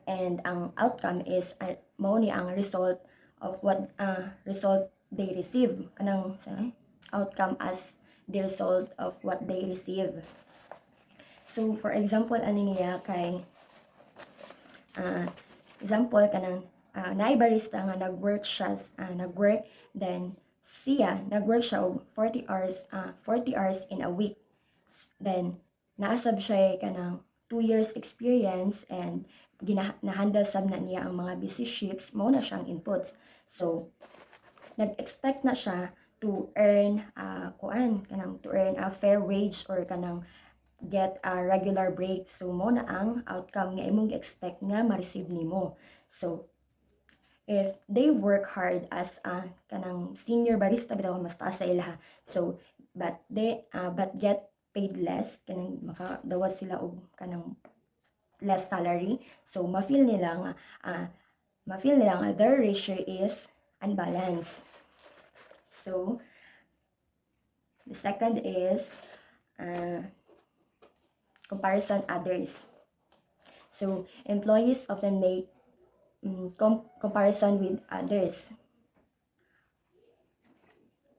and ang outcome is mao ni ang result of what result they receive, kanang outcome as the result of what they receive. So for example ani niya kay example kanang naay barista nga nag-work then nag-work siya og 40 hours in a week, then naasab siya kanang 2 years experience, and na-handle sab na niya ang mga busy shifts, mao na siyang inputs. So nag-expect na siya to earn a fair wage, or kanang get a regular break. So mo na ang outcome nga imong expect nga ma-receive nimo. So if they work hard as kanang senior barista bitaw mas taas sa ila, so but get paid less, kanang makadawat sila og kanang less salary, so ma-feel nila nga their ratio is unbalanced. So the second is comparison others. So employees often make comparison with others.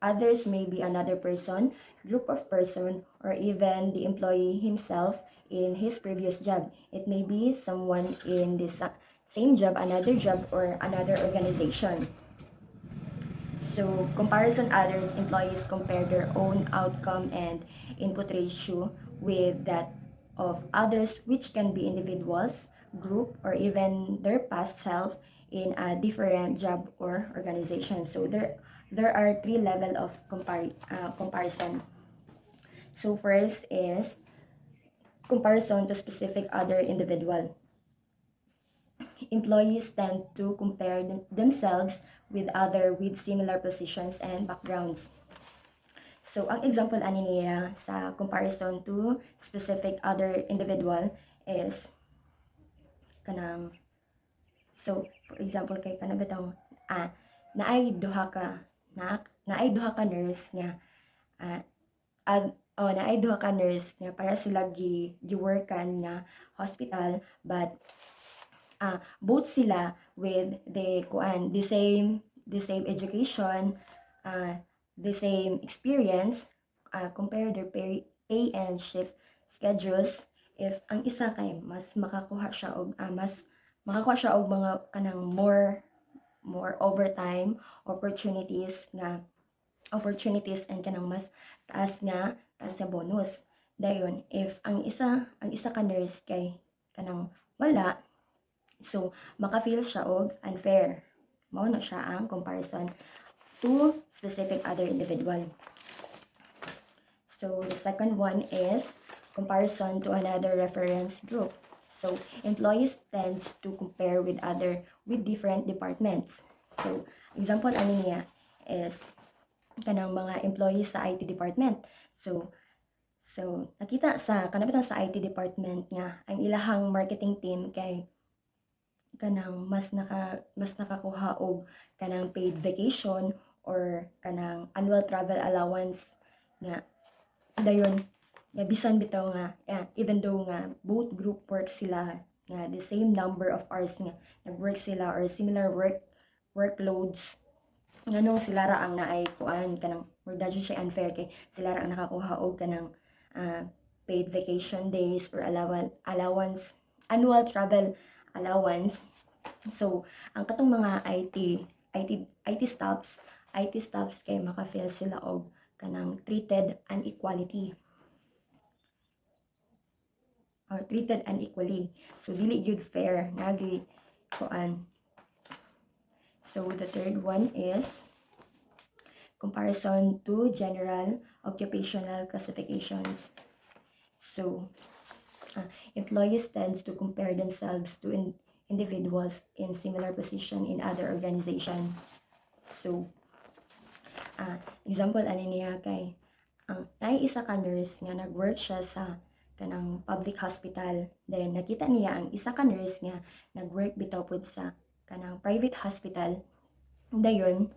Others may be another person, group of person, or even the employee himself in his previous job. It may be someone in the same job, another job, or another organization. So comparison others, employees compare their own outcome and input ratio with that of others, which can be individuals, group, or even their past self in a different job or organization. So there are 3 level of comparison. So first is comparison to specific other individual. Employees tend to compare themselves with other with similar positions and backgrounds. So ang example ani niya sa comparison to specific other individual is kanang, so for example kay kanang bitong naay duha ka nurse nga naay duha ka nurse nga para sila giworkan nga hospital, but both sila with the same education, the same experience, compare their pay and shift schedules. If ang isa kay mas makakuha siya og mga kanang more overtime opportunities and kanang mas taas nga bonus, Dayon, if ang isa ka nurse kay kanang wala, so maka-feel siya og unfair. Mao na siya ang comparison to specific other individual. So the second one is comparison to another reference group. So employees tends to compare with different departments. So example ani niya is kanang mga employees sa IT department. So nakita sa kanabitang sa IT department nga ang ilahang marketing team kay kanang mas nakakuha og kanang paid vacation or kanang annual travel allowance nga dayon nga bisan bitaw nga even though nga both group work sila nga the same number of hours nga nag-work sila or similar workloads nganong sila ra ang naay kuan kanang murag dadyo siya unfair kay sila ra ang nakakuha og kanang paid vacation days or allowance annual travel allowance. So ang katong mga IT staffs kay maka-feel sila og kanang treated unequally. So dili gyud fair nagi kuan. So the third one is comparison to general occupational classifications. So employees tends to compare themselves to individuals in similar position in other organization. So example ani niya kay nay isa ka nurse nga nag-work siya sa kanang public hospital. Then nakita niya ang isa ka nurse nga nag-work bitaw pud sa kanang private hospital. Dayon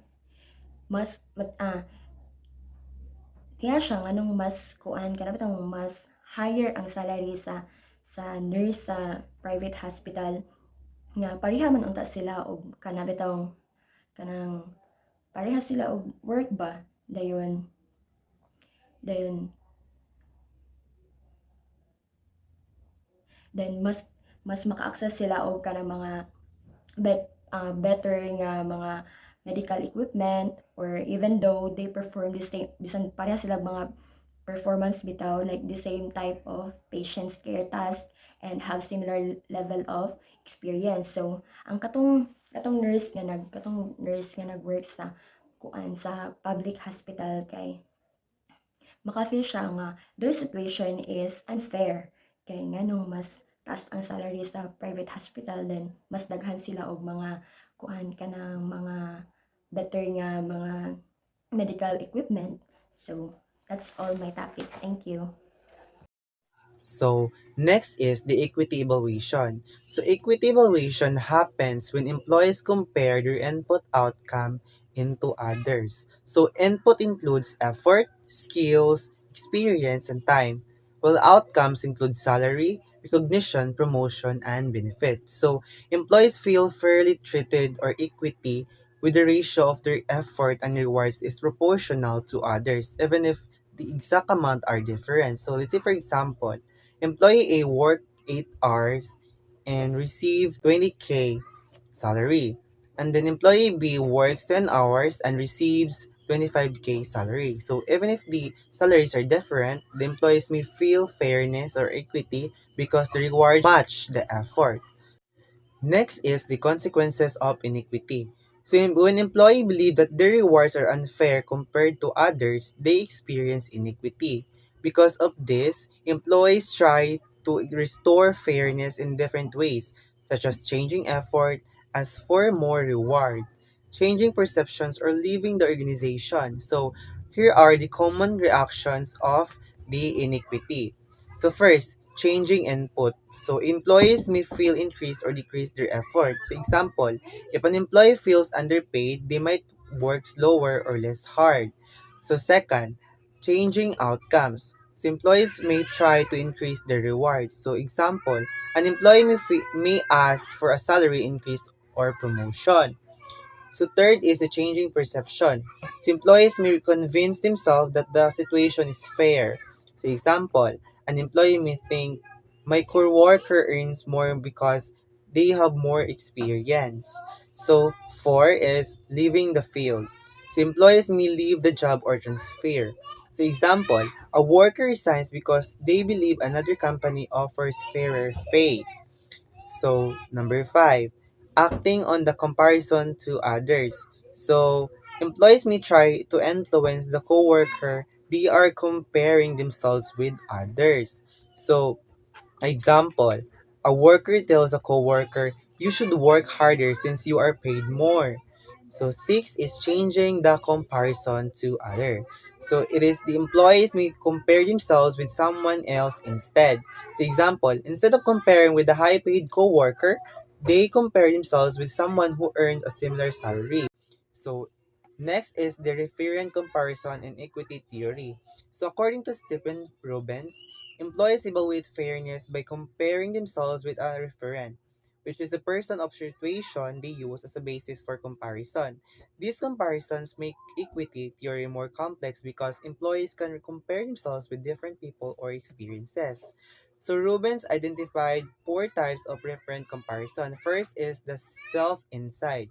kaya siya nganong mas kuan kana bitang mas higher ang salary sa nurse sa private hospital nga pareha man unta sila og kana bitaw kanang pareha sila og work ba dayon then mas maka-access sila og kanang mga better nga mga medical equipment or even though they perform the same bisan pareha sila mga performance bitaw like the same type of patient's care task and have similar level of experience. So ang katong nurse nga nag-work sa public hospital kay maka-feel siya nga their situation is unfair kay nganong mas taas ang salary sa private hospital then mas daghan sila og mga kanang mga better nga mga medical equipment. So that's all my topic. Thank you. So, next is the equity evaluation. So, equity evaluation happens when employees compare their input outcome into others. So, input includes effort, skills, experience, and time, while outcomes include salary, recognition, promotion, and benefits. So, employees feel fairly treated or equity with the ratio of their effort and rewards is proportional to others, even if the exact amount are different. So, let's say for example, Employee A worked 8 hours and received 20K salary. And then employee B works 10 hours and receives 25K salary. So even if the salaries are different, the employees may feel fairness or equity because the reward match the effort. Next is the consequences of inequity. So when employees believe that their rewards are unfair compared to others, they experience inequity. Because of this, employees try to restore fairness in different ways, such as changing effort as for more reward, changing perceptions, or leaving the organization. So here are the common reactions of the inequity. So first, changing input. So employees may feel increase or decrease their effort. So example, if an employee feels underpaid, they might work slower or less hard. So second, changing outcomes. So employees may try to increase their rewards. So example, an employee may ask for a salary increase or promotion. So third is the changing perception. So employees may convince themselves that the situation is fair. So example, an employee may think my coworker earns more because they have more experience. So four is leaving the field. So employees may leave the job or transfer. So example, a worker resigns because they believe another company offers fairer pay. So, number five, acting on the comparison to others. So, employees may try to influence the coworker they are comparing themselves with others. So, example, a worker tells a coworker, you should work harder since you are paid more. So six is changing the comparison to other. So it is the employees may compare themselves with someone else instead. So example, instead of comparing with a high paid coworker, they compare themselves with someone who earns a similar salary. So next is the referent comparison and equity theory. So according to Stephen Rubens, employees evaluate fairness by comparing themselves with a referent, which is the person of situation they use as a basis for comparison. These comparisons make equity theory more complex because employees can compare themselves with different people or experiences. So Rubens identified four types of referent comparison. First is the self-insight.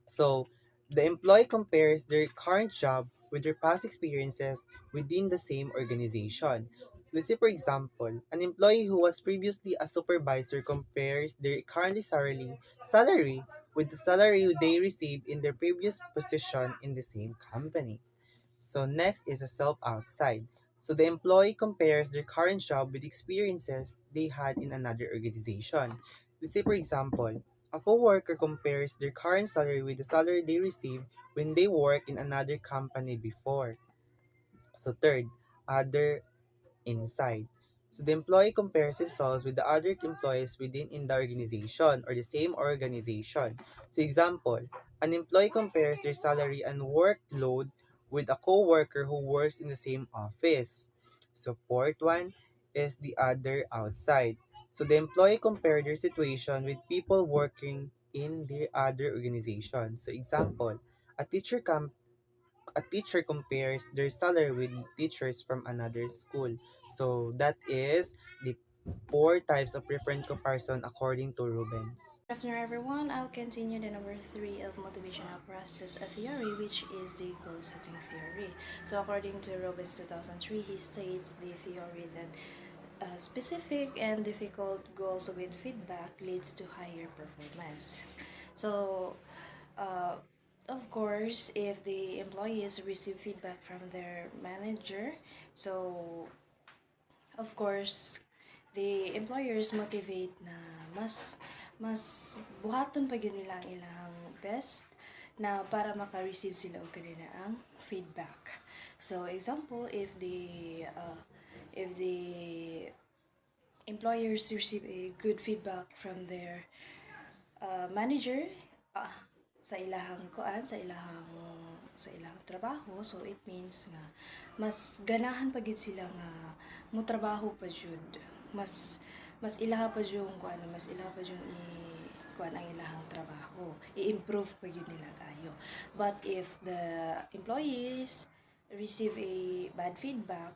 So the employee compares their current job with their past experiences within the same organization. Let's say, for example, an employee who was previously a supervisor compares their current salary with the salary they received in their previous position in the same company. So next is a self outside. So the employee compares their current job with experiences they had in another organization. Let's say for example, a coworker compares their current salary with the salary they received when they worked in another company before. So third, other inside. So the employee compares themselves with the other employees within in the organization or the same organization. So example, an employee compares their salary and workload with a coworker who works in the same office. So fourth one is the other outside. So the employee compare their situation with people working in the other organization. So example, a teacher a teacher compares their salary with teachers from another school. So that is the four types of reference comparison according to Rubens. Good afternoon, everyone. I'll continue the number three of motivational process theory, which is the goal setting theory. So, according to Robbins 2003, he states the theory that specific and difficult goals with feedback leads to higher performance. So, uh, of course, if the employees receive feedback from their manager, so of course, the employers motivate na mas buhaton pa gyud nila ang ilang best na para maka-receive sila og kanila ang feedback. So example, if the employers receive a good feedback from their manager, uh, sa ilahang trabaho, so it means nga mas ganahan pa gid sila nga mo trabaho pa jud, mas ilaha pa jud mas ilaha pa jud kuan ang ilahang trabaho, i-improve pa yun nila kayo. But if the employees receive a bad feedback,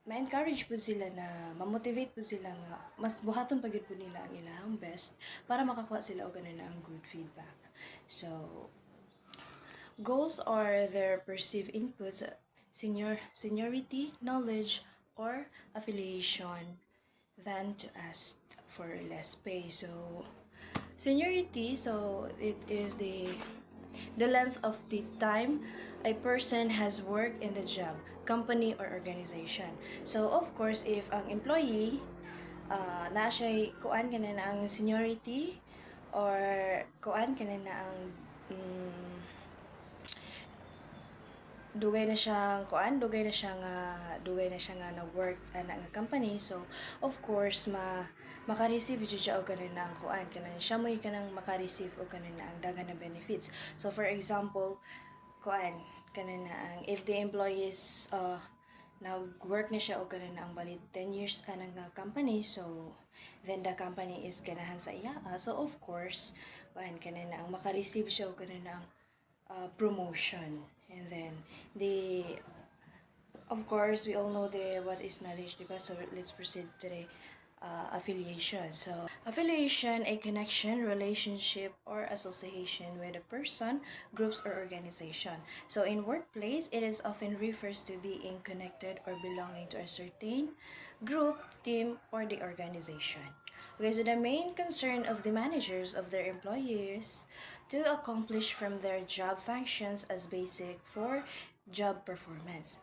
ma-encourage po sila na ma-motivate po sila nga mas buhaton pagid po nila ang ilang best para makakuha sila og ganun ang good feedback. So goals are their perceived inputs, seniority, knowledge, or affiliation than to ask for less pay. So seniority, so it is the length of the time a person has worked in the job, company, or organization. So, of course, if ang employee na siya kuan kana na ang seniority or kuan kana na ang dugay na siyang kuan, dugay na siya nga nag-work ana nga company. So, of course, maka-receive jud siya og kanina ang kuan kanang siya mo kanang maka-receive og kanina ang daghan na benefits. So, for example, kuan kanina ang if the employees nag-work na siya og kanina ang bali 10 years kanang company, so then the company is ganahan sa iya. So, of course, kuan kanina ang maka-receive siya og kanina ang promotion. And then of course, we all know the what is knowledge, diba? So let's proceed today affiliation. So, affiliation, a connection, relationship, or association with a person, groups, or organization. So, in workplace, it is often refers to being connected or belonging to a certain group, team, or the organization. Okay, so the main concern of the managers of their employees to accomplish from their job functions as basic for job performance.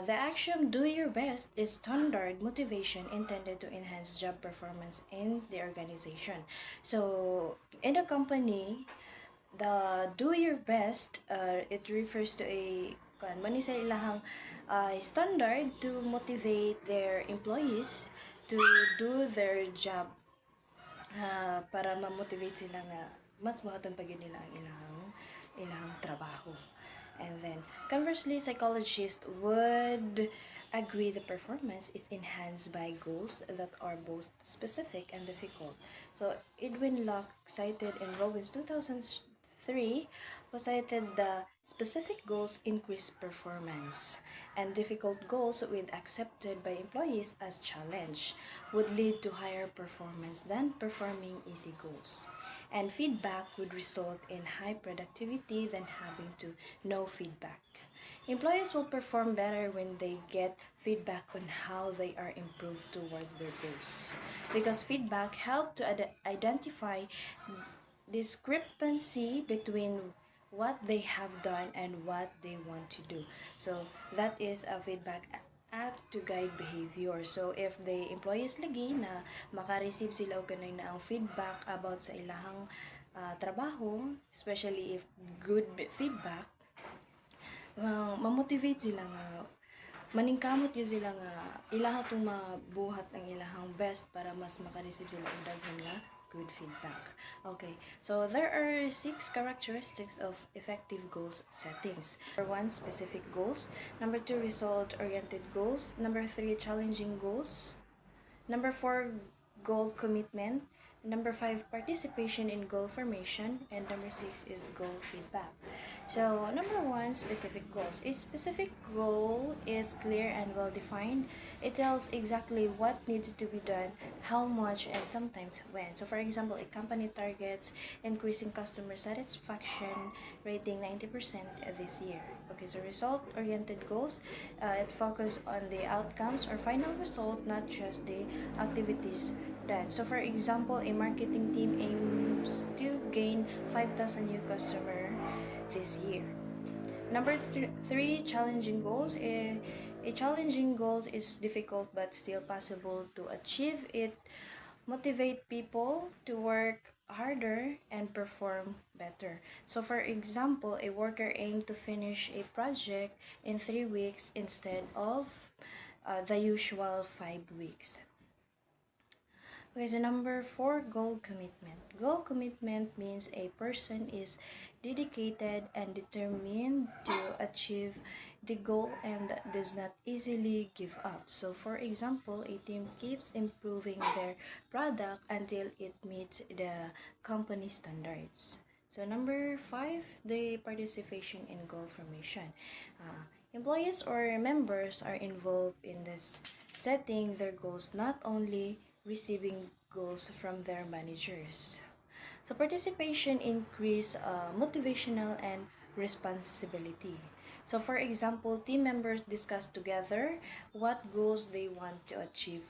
The action do your best is standard motivation intended to enhance job performance in the organization. So, in a company, the do your best, it refers to a man sa ilahang standard to motivate their employees to do their job, para ma-motivate sila nga mas buhaton pa gyud nila ang ilahang trabaho. And then, conversely, psychologists would agree the performance is enhanced by goals that are both specific and difficult. So, Edwin Locke cited in Robbins 2003 was cited the specific goals increase performance and difficult goals with accepted by employees as challenge would lead to higher performance than performing easy goals. And feedback would result in high productivity than having to no feedback. Employees will perform better when they get feedback on how they are improved toward their goals, because feedback help to identify discrepancy between what they have done and what they want to do. So that is a feedback act to guide behavior. So if the employees lagi na maka-receive sila og ganay na ang feedback about sa ilahang trabaho, especially if good feedback, ma-motivate sila nga maningkamot yun sila nga ilaha tong mabuhat ang ilahang best para mas maka-receive sila og daghan nga good feedback. Okay, so there are 6 characteristics of effective goals settings. Number 1, specific goals. Number 2, result-oriented goals. Number 3, challenging goals. Number 4, goal commitment. Number 5, participation in goal formation. And number 6 is goal feedback. So, number 1, specific goals. A specific goal is clear and well-defined. It tells exactly what needs to be done, how much, and sometimes when. So, for example, a company targets increasing customer satisfaction rating 90% this year. Okay, so result-oriented goals, it focuses on the outcomes or final result, not just the activities done. So, for example, a marketing team aims to gain 5,000 new customers this year. Number 3, challenging goals. A challenging goals is difficult but still possible to achieve. It motivate people to work harder and perform better. So for example, a worker aimed to finish a project in 3 weeks instead of the usual 5 weeks. Okay, so number 4, goal commitment. Goal commitment means a person is dedicated and determined to achieve the goal and does not easily give up. So, for example, a team keeps improving their product until it meets the company standards. So, number 5, the participation in goal formation. Employees or members are involved in this setting their goals, not only receiving goals from their managers. So participation increase motivational and responsibility. So for example, team members discuss together what goals they want to achieve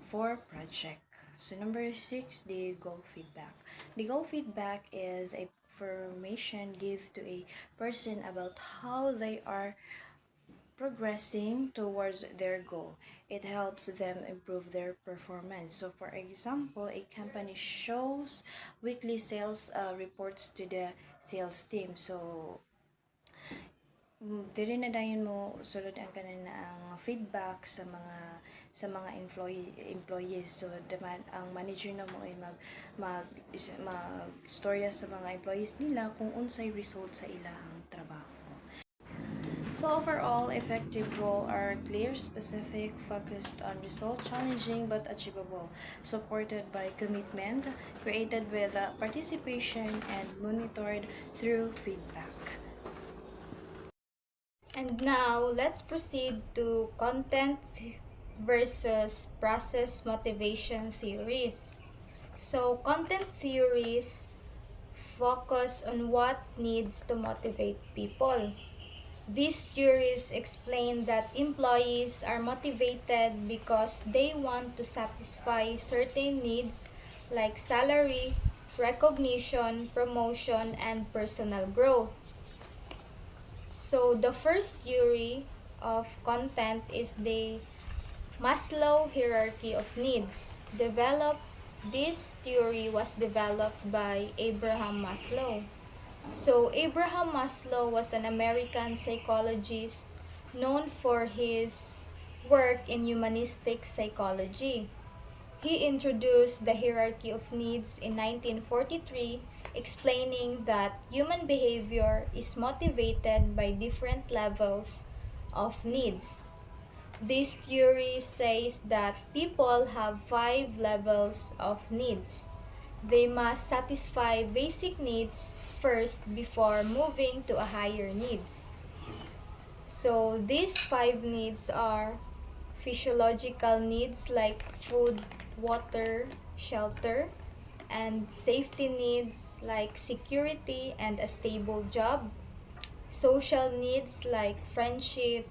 for project. So number 6, the goal feedback. The goal feedback is a information given to a person about how they are progressing towards their goal. It helps them improve their performance. So for example, a company shows weekly sales reports to the sales team. So dili na dayon mo sulod ang kanan ang feedback sa mga employees. So ang manager na mo ay mag storya sa mga employees nila kung unsay result sa ilang trabaho. So overall, effective goals are clear, specific, focused on result, challenging but achievable, supported by commitment, created with participation, and monitored through feedback. And now, let's proceed to content versus process motivation theories. So, content theories focus on what needs to motivate people. These theories explain that employees are motivated because they want to satisfy certain needs like salary, recognition, promotion, and personal growth. So, the first theory of content is the Maslow hierarchy of needs. This theory was developed by Abraham Maslow. So, Abraham Maslow was an American psychologist known for his work in humanistic psychology. He introduced the hierarchy of needs in 1943, explaining that human behavior is motivated by different levels of needs. This theory says that people have 5 levels of needs. They must satisfy basic needs first before moving to a higher needs. So these 5 needs are physiological needs like food, water, shelter, and safety needs like security and a stable job, social needs like friendship,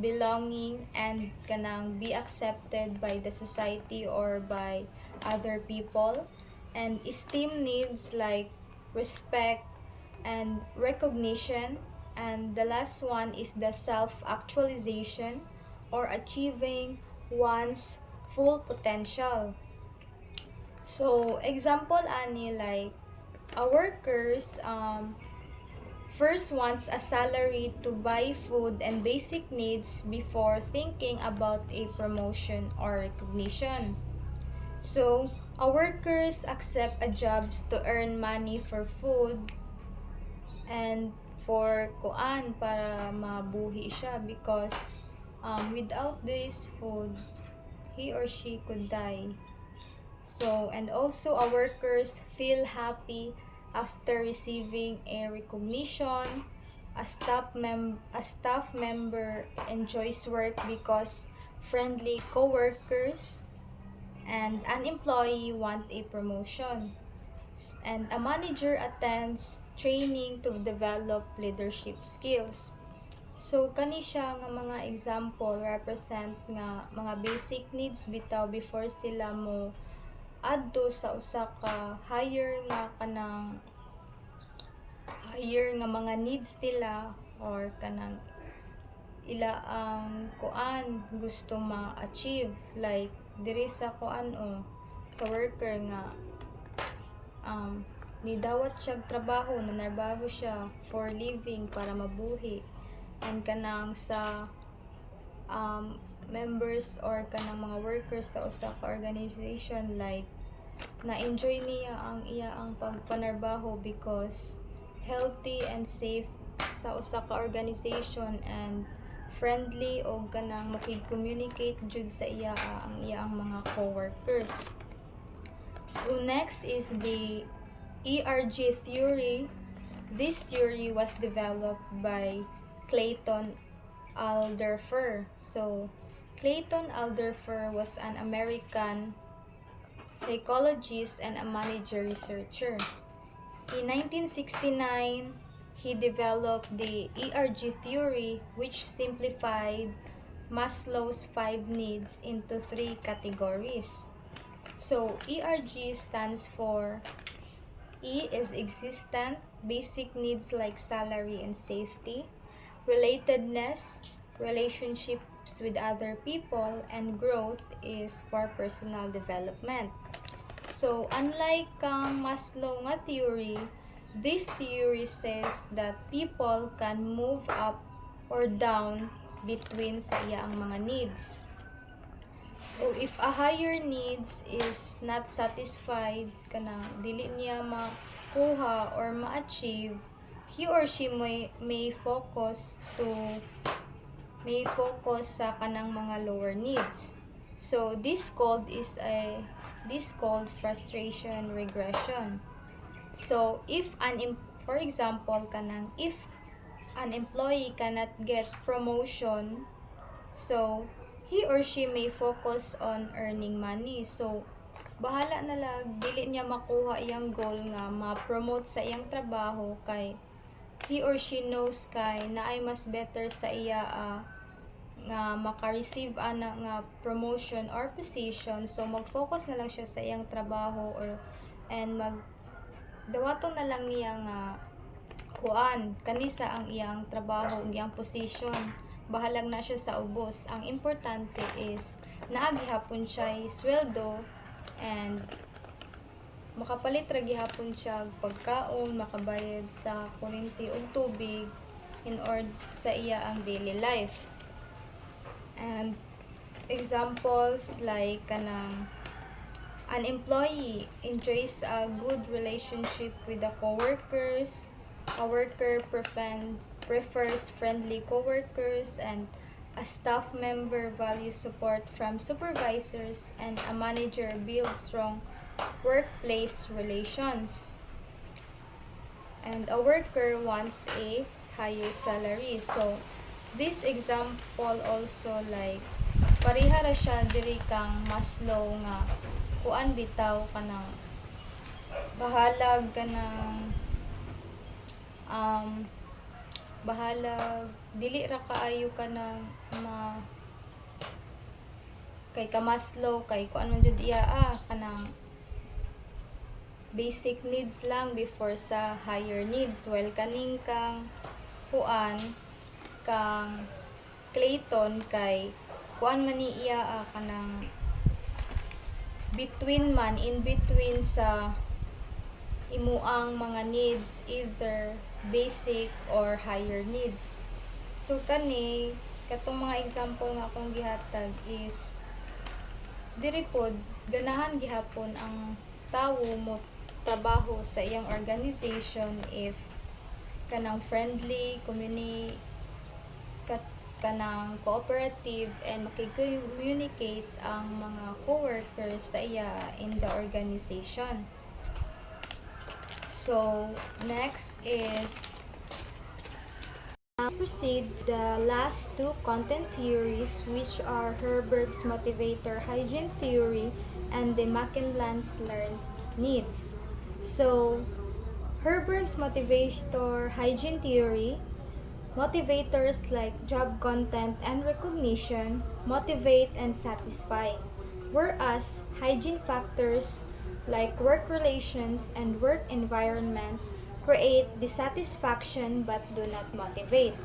belonging, and kanang be accepted by the society or by other people, and esteem needs like respect and recognition, and the last one is the self-actualization or achieving one's full potential. So example ani like a workers first wants a salary to buy food and basic needs before thinking about a promotion or recognition. So, workers accept a jobs to earn money for food and for kuan para mabuhi siya because without this food, he or she could die. So, and also workers feel happy after receiving a recognition. A staff member enjoys work because friendly coworkers, and an employee want a promotion. And a manager attends training to develop leadership skills. So kani siya nga mga example represent nga mga basic needs bitaw before sila mo adto sa usa ka higher nga mga needs nila or kanang ila ang kuan gusto ma-achieve like diri sa kuan sa worker nga um, nidawat siya trabaho nanarbaho siya for living para mabuhi, and kanang sa members or kanang mga workers sa usa ka organization like na-enjoy niya ang pagpanarbaho because healthy and safe sa usa ka organization and friendly o kanang makig-communicate jud sa ang mga coworkers. So next is the ERG theory. This theory was developed by Clayton Alderfer. So Clayton Alderfer was an American psychologist and a manager researcher. In 1969, he developed the ERG theory, which simplified Maslow's 5 needs into 3 categories. So, ERG stands for E is existent, basic needs like salary and safety, relatedness, relationships with other people, and growth is for personal development. So, unlike Maslow nga theory, this theory says that people can move up or down between sa iyang mga needs. So, if a higher needs is not satisfied, kanang dili niya makuha or ma-achieve, he or she may focus sa kanang mga lower needs. So, this called frustration regression. So, for example, if an employee cannot get promotion, so he or she may focus on earning money. So, bahala na lang, dili niya makuha iyang goal nga ma-promote sa iyang trabaho kay he or she knows kay na ay mas better sa iya nga maka-receive ana nga promotion or position. So, mag-focus na lang siya sa iyang trabaho and dawaton na lang niya nga kuan kanisa ang iyang trabaho, ang iyang position. Bahalag na siya sa ubos. Ang importante is naagihapon siya sweldo and makapalit ra gihapon siya pagkaon, makabayad sa kuryente ug tubig in order sa iya ang daily life. And examples like kanang an employee enjoys a good relationship with the coworkers, a worker prefers friendly coworkers, and a staff member values support from supervisors, and a manager builds strong workplace relations. And a worker wants a higher salary. So, this example also like pareha ra siya diri kang Maslow nga kuan bitaw kanang bahalag kanang bahalag dili ra kaayo kanang kay ka Maslow kay kuan man jud iya kanang basic needs lang before sa higher needs, while kaning kang kuan kang Clayton kay kuan man ni iya kanang in between sa imuang mga needs, either basic or higher needs. So kani katong mga example nga akong gihatag is diri pod ganahan gihapon ang tawo mo trabaho sa iyang organization if kanang friendly, kanang cooperative, and makikommunicate ang mga coworkers sa iya in the organization. So, next is proceed the last two content theories, which are Herberg's motivator hygiene theory and the Mackenland's learned needs. So, Herberg's motivator hygiene theory, motivators like job content and recognition motivate and satisfy, whereas hygiene factors like work relations and work environment create dissatisfaction but do not motivate.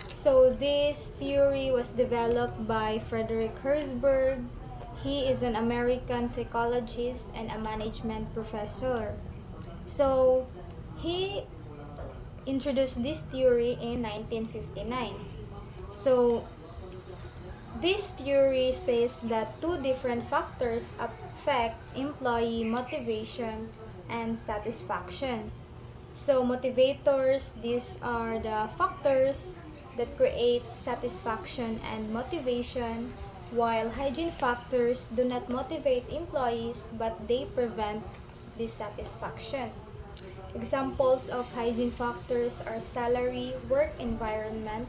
So this theory was developed by Frederick Herzberg. He is an American psychologist and a management professor. So he introduced this theory in 1959. So this theory says that two different factors affect employee motivation and satisfaction. So motivators, these are the factors that create satisfaction and motivation, while hygiene factors do not motivate employees but they prevent dissatisfaction. Examples of hygiene factors are salary, work environment,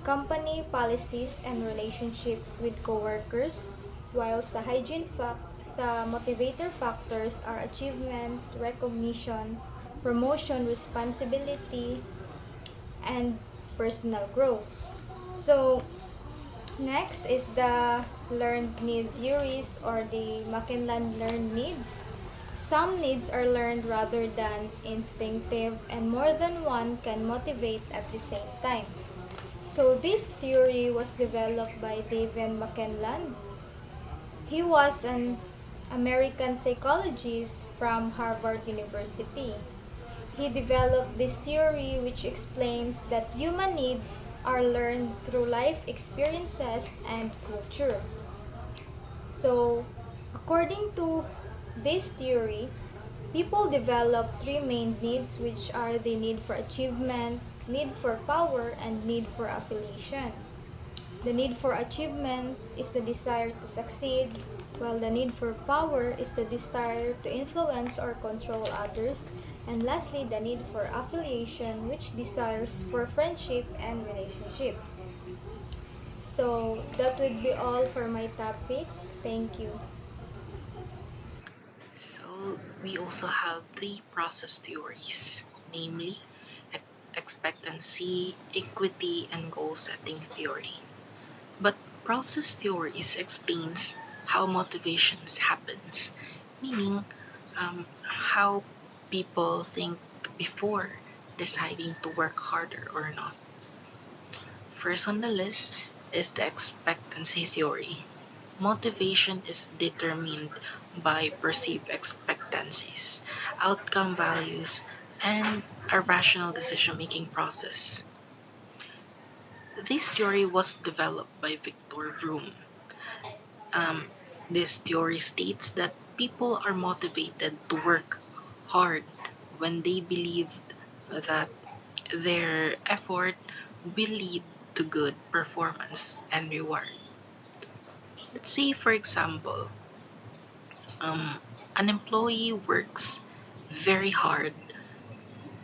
company policies, and relationships with coworkers, while sa motivator factors are achievement, recognition, promotion, responsibility, and personal growth. So, next is the learned need theories or the Mackenland learned needs. Some needs are learned rather than instinctive, and more than one can motivate at the same time. So this theory was developed by David Mackenland. He was an American psychologist from Harvard University. He developed this theory which explains that human needs are learned through life experiences and culture. So, according to this theory, people develop three main needs, which are the need for achievement, need for power, and need for affiliation. The need for achievement is the desire to succeed, while the need for power is the desire to influence or control others, and lastly, the need for affiliation, which desires for friendship and relationship. So So that would be all for my topic. Thank you. So we also have three process theories, namely expectancy, equity, and goal setting theory. But process theories explains how motivations happens, meaning how people think before deciding to work harder or not. First on the list is the expectancy theory. Motivation is determined by perceived expectancies, outcome values, and a rational decision making process. This theory was developed by Victor Vroom. Um, this theory states that people are motivated to work hard when they believe that their effort will lead to good performance and reward. Let's say, for example, um, an employee works very hard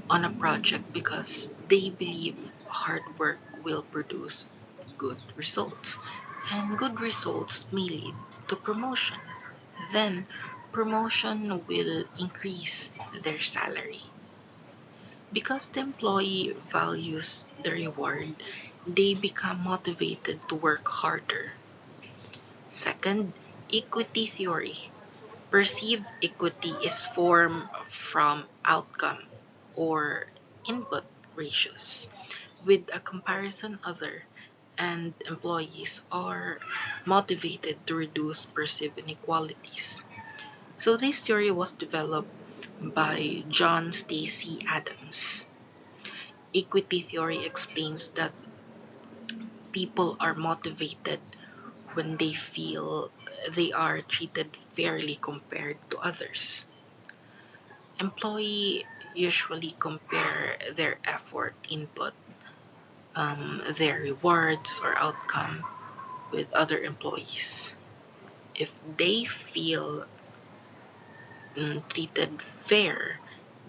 on a project because they believe hard work will produce good results, and good results may lead to promotion. Then, promotion will increase their salary. Because the employee values the reward, they become motivated to work harder. Second, equity theory. Perceived equity is formed from outcome or input ratios with a comparison other, and employees are motivated to reduce perceived inequalities. So this theory was developed by John Stacy Adams. Equity theory explains that people are motivated when they feel they are treated fairly compared to others. Employees usually compare their effort input, their rewards or outcome with other employees. If they feel treated fair,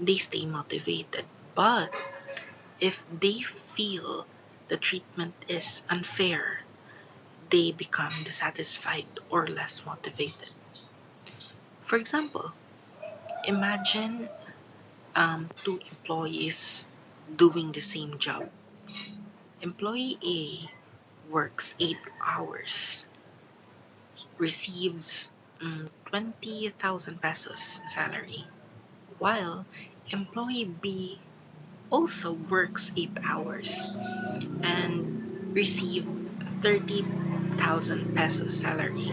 they stay motivated. But if they feel the treatment is unfair, they become dissatisfied or less motivated. For example, imagine two employees doing the same job. Employee A works 8 hours, receives 20,000 pesos salary, while employee B also works 8 hours and receive 30,000 pesos salary.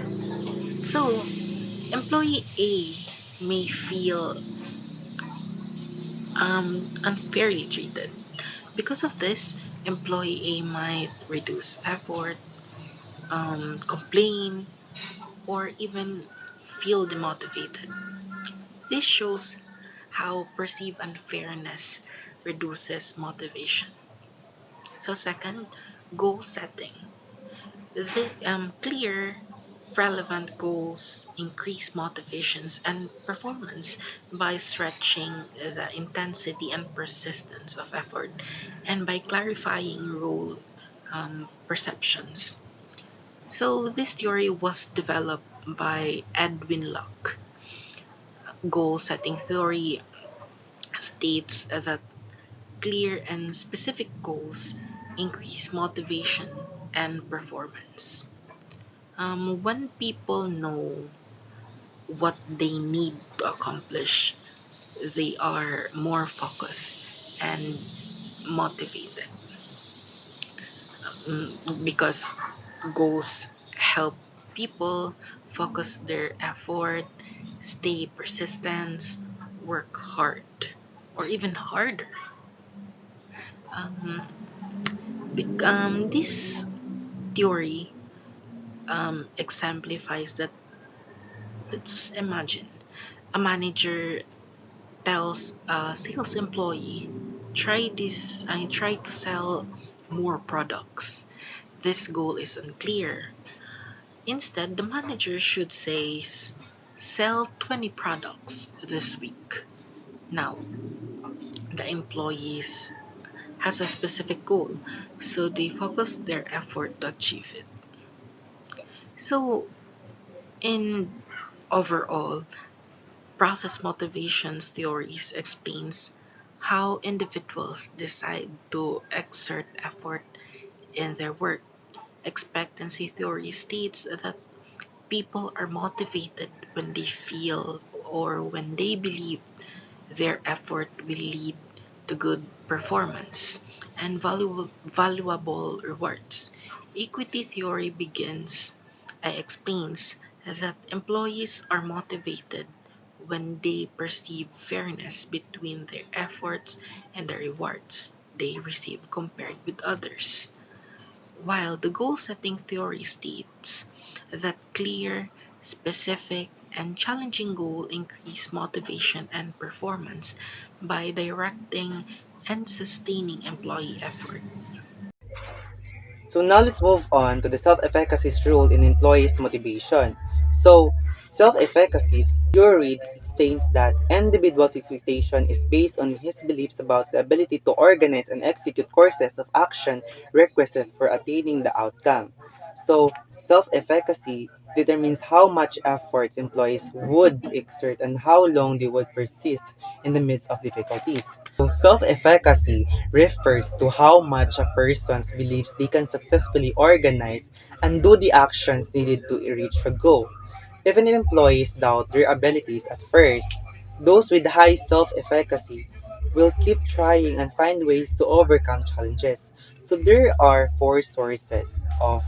So, employee A may feel unfairly treated. Because of this, employee A might reduce effort, complain, or even feel demotivated. This shows how perceived unfairness reduces motivation. So, second, goal setting. The clear, relevant goals increase motivations and performance by stretching the intensity and persistence of effort and by clarifying role perceptions. So, this theory was developed by Edwin Locke. Goal setting theory states that clear and specific goals increase motivation and performance. When people know what they need to accomplish, they are more focused and motivated. Because goals help people focus their effort, stay persistent, work hard, or even harder. Um, this theory exemplifies that. Let's imagine a manager tells a sales employee, I try to sell more products. This goal is unclear. Instead, the manager should say, sell 20 products this week. Now, the employees has a specific goal, so they focus their effort to achieve it. So, in overall, process motivations theories explains how individuals decide to exert effort in their work. Expectancy theory states that people are motivated when they feel or when they believe their effort will lead to good performance and valuable rewards. Equity theory explains that employees are motivated when they perceive fairness between their efforts and the rewards they receive compared with others. While the goal setting theory states that clear, specific, and challenging goals increase motivation and performance by directing and sustaining employee effort. So now let's move on to the self-efficacy's role in employees' motivation. So self-efficacy's theory explains that individual's expectation is based on his beliefs about the ability to organize and execute courses of action requisite for attaining the outcome. So self-efficacy determines how much efforts employees would exert and how long they would persist in the midst of difficulties. So self-efficacy refers to how much a person believes they can successfully organize and do the actions needed to reach a goal. Even if employees doubt their abilities at first, those with high self-efficacy will keep trying and find ways to overcome challenges. So there are four sources of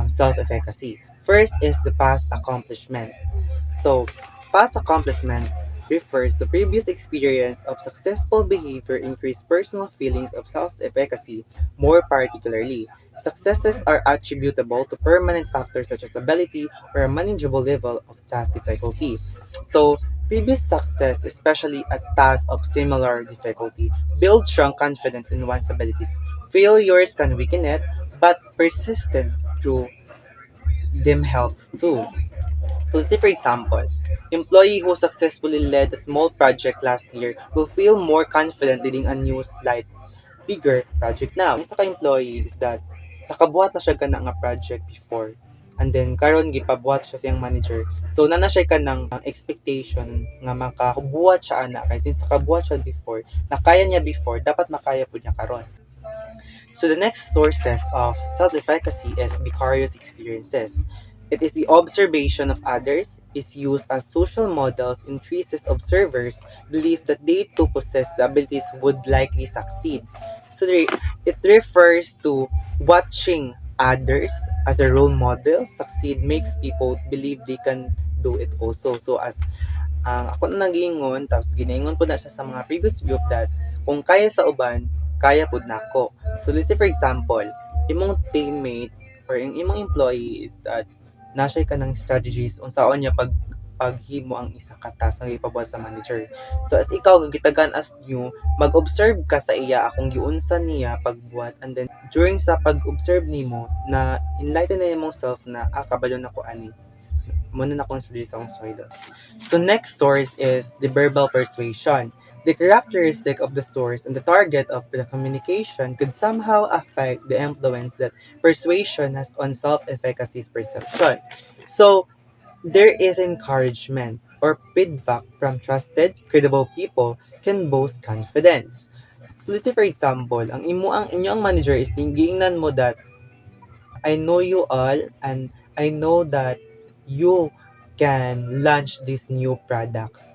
self-efficacy. First is the past accomplishment. So, past accomplishment refers to previous experience of successful behavior increase personal feelings of self-efficacy. More particularly, successes are attributable to permanent factors such as ability or a manageable level of task difficulty. So, previous success, especially at tasks of similar difficulty, builds strong confidence in one's abilities. Failures can weaken it, but persistence through them helps too. So let's say for example, employee who successfully led a small project last year will feel more confident leading a new slight bigger project now. Isa ka employee is that nakabuhat na siya ka na nga project before. And then karon gipabuhat siya siyang manager. So nana siya ka ng expectation nga makabuhat siya ana kay since nakabuhat siya before, nakaya niya before, dapat makaya pud niya karon. So the next sources of self-efficacy is vicarious experiences. It is the observation of others, is used as social models, increases observers' belief that they too possess the abilities would likely succeed. So it refers to watching others as a role model succeed makes people believe they can do it also. So as ang ako na nagiingon tapos ginaingon po na siya sa mga previous group that kung kaya sa uban kaya pud nako. So let's say for example, imong teammate or yung imong employee is that nasay ka ng strategies unsaon niya paghimo ang isa ka task nga ipabuhat sa manager. So as ikaw gitagan as new, mag-observe ka sa iya akong giunsa niya pagbuhat and then during sa pag-observe nimo na enlighten na imong self na kabalo na ko ani muna na akong study sa akong sweldo. So next source is the verbal persuasion. The characteristic of the source and the target of the communication could somehow affect the influence that persuasion has on self-efficacy's perception. So there is encouragement or feedback from trusted, credible people can boost confidence. So let's say for example, ang inyo ang manager is giingnan mo that I know you all and I know that you can launch these new products.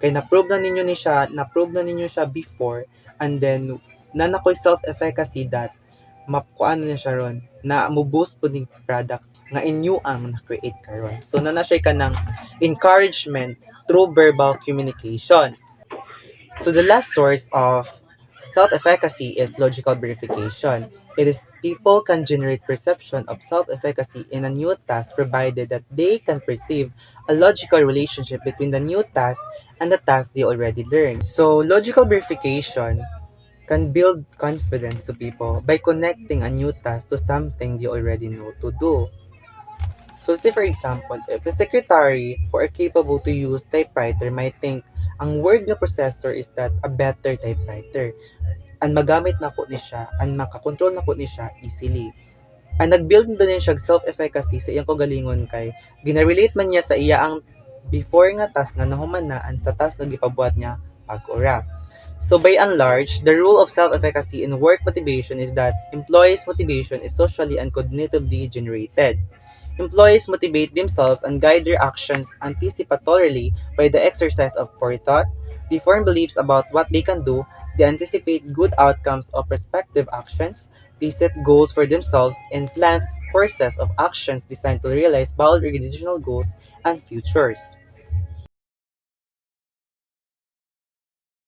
Kay na-prove na ninyo siya before and then nanakoy self-efficacy that makuano niya siya ron na mo-boost po ning products nga inyo ang na-create karon. So nana siya ka ng encouragement through verbal communication. So the last source of self-efficacy is logical verification. It is people can generate perception of self-efficacy in a new task provided that they can perceive a logical relationship between the new task and the task they already learned. So logical verification can build confidence to people by connecting a new task to something they already know to do. So say for example, if a secretary who are capable to use typewriter might think ang word nga processor is that a better typewriter and magamit na ko ni siya and makakontrol na ko ni siya easily. Ang nag-build nito din siya self-efficacy sa iyang kaugalingon kay ginarelate man niya sa iya ang before nga task nga nahumanaan sa task nga gipabuhat niya pag-ura. So by and large, the rule of self-efficacy in work motivation is that employees' motivation is socially and cognitively generated. Employees motivate themselves and guide their actions anticipatorily by the exercise of forethought. They form beliefs about what they can do. They anticipate good outcomes of prospective actions. They set goals for themselves and plan courses of actions designed to realize bold organizational goals and futures.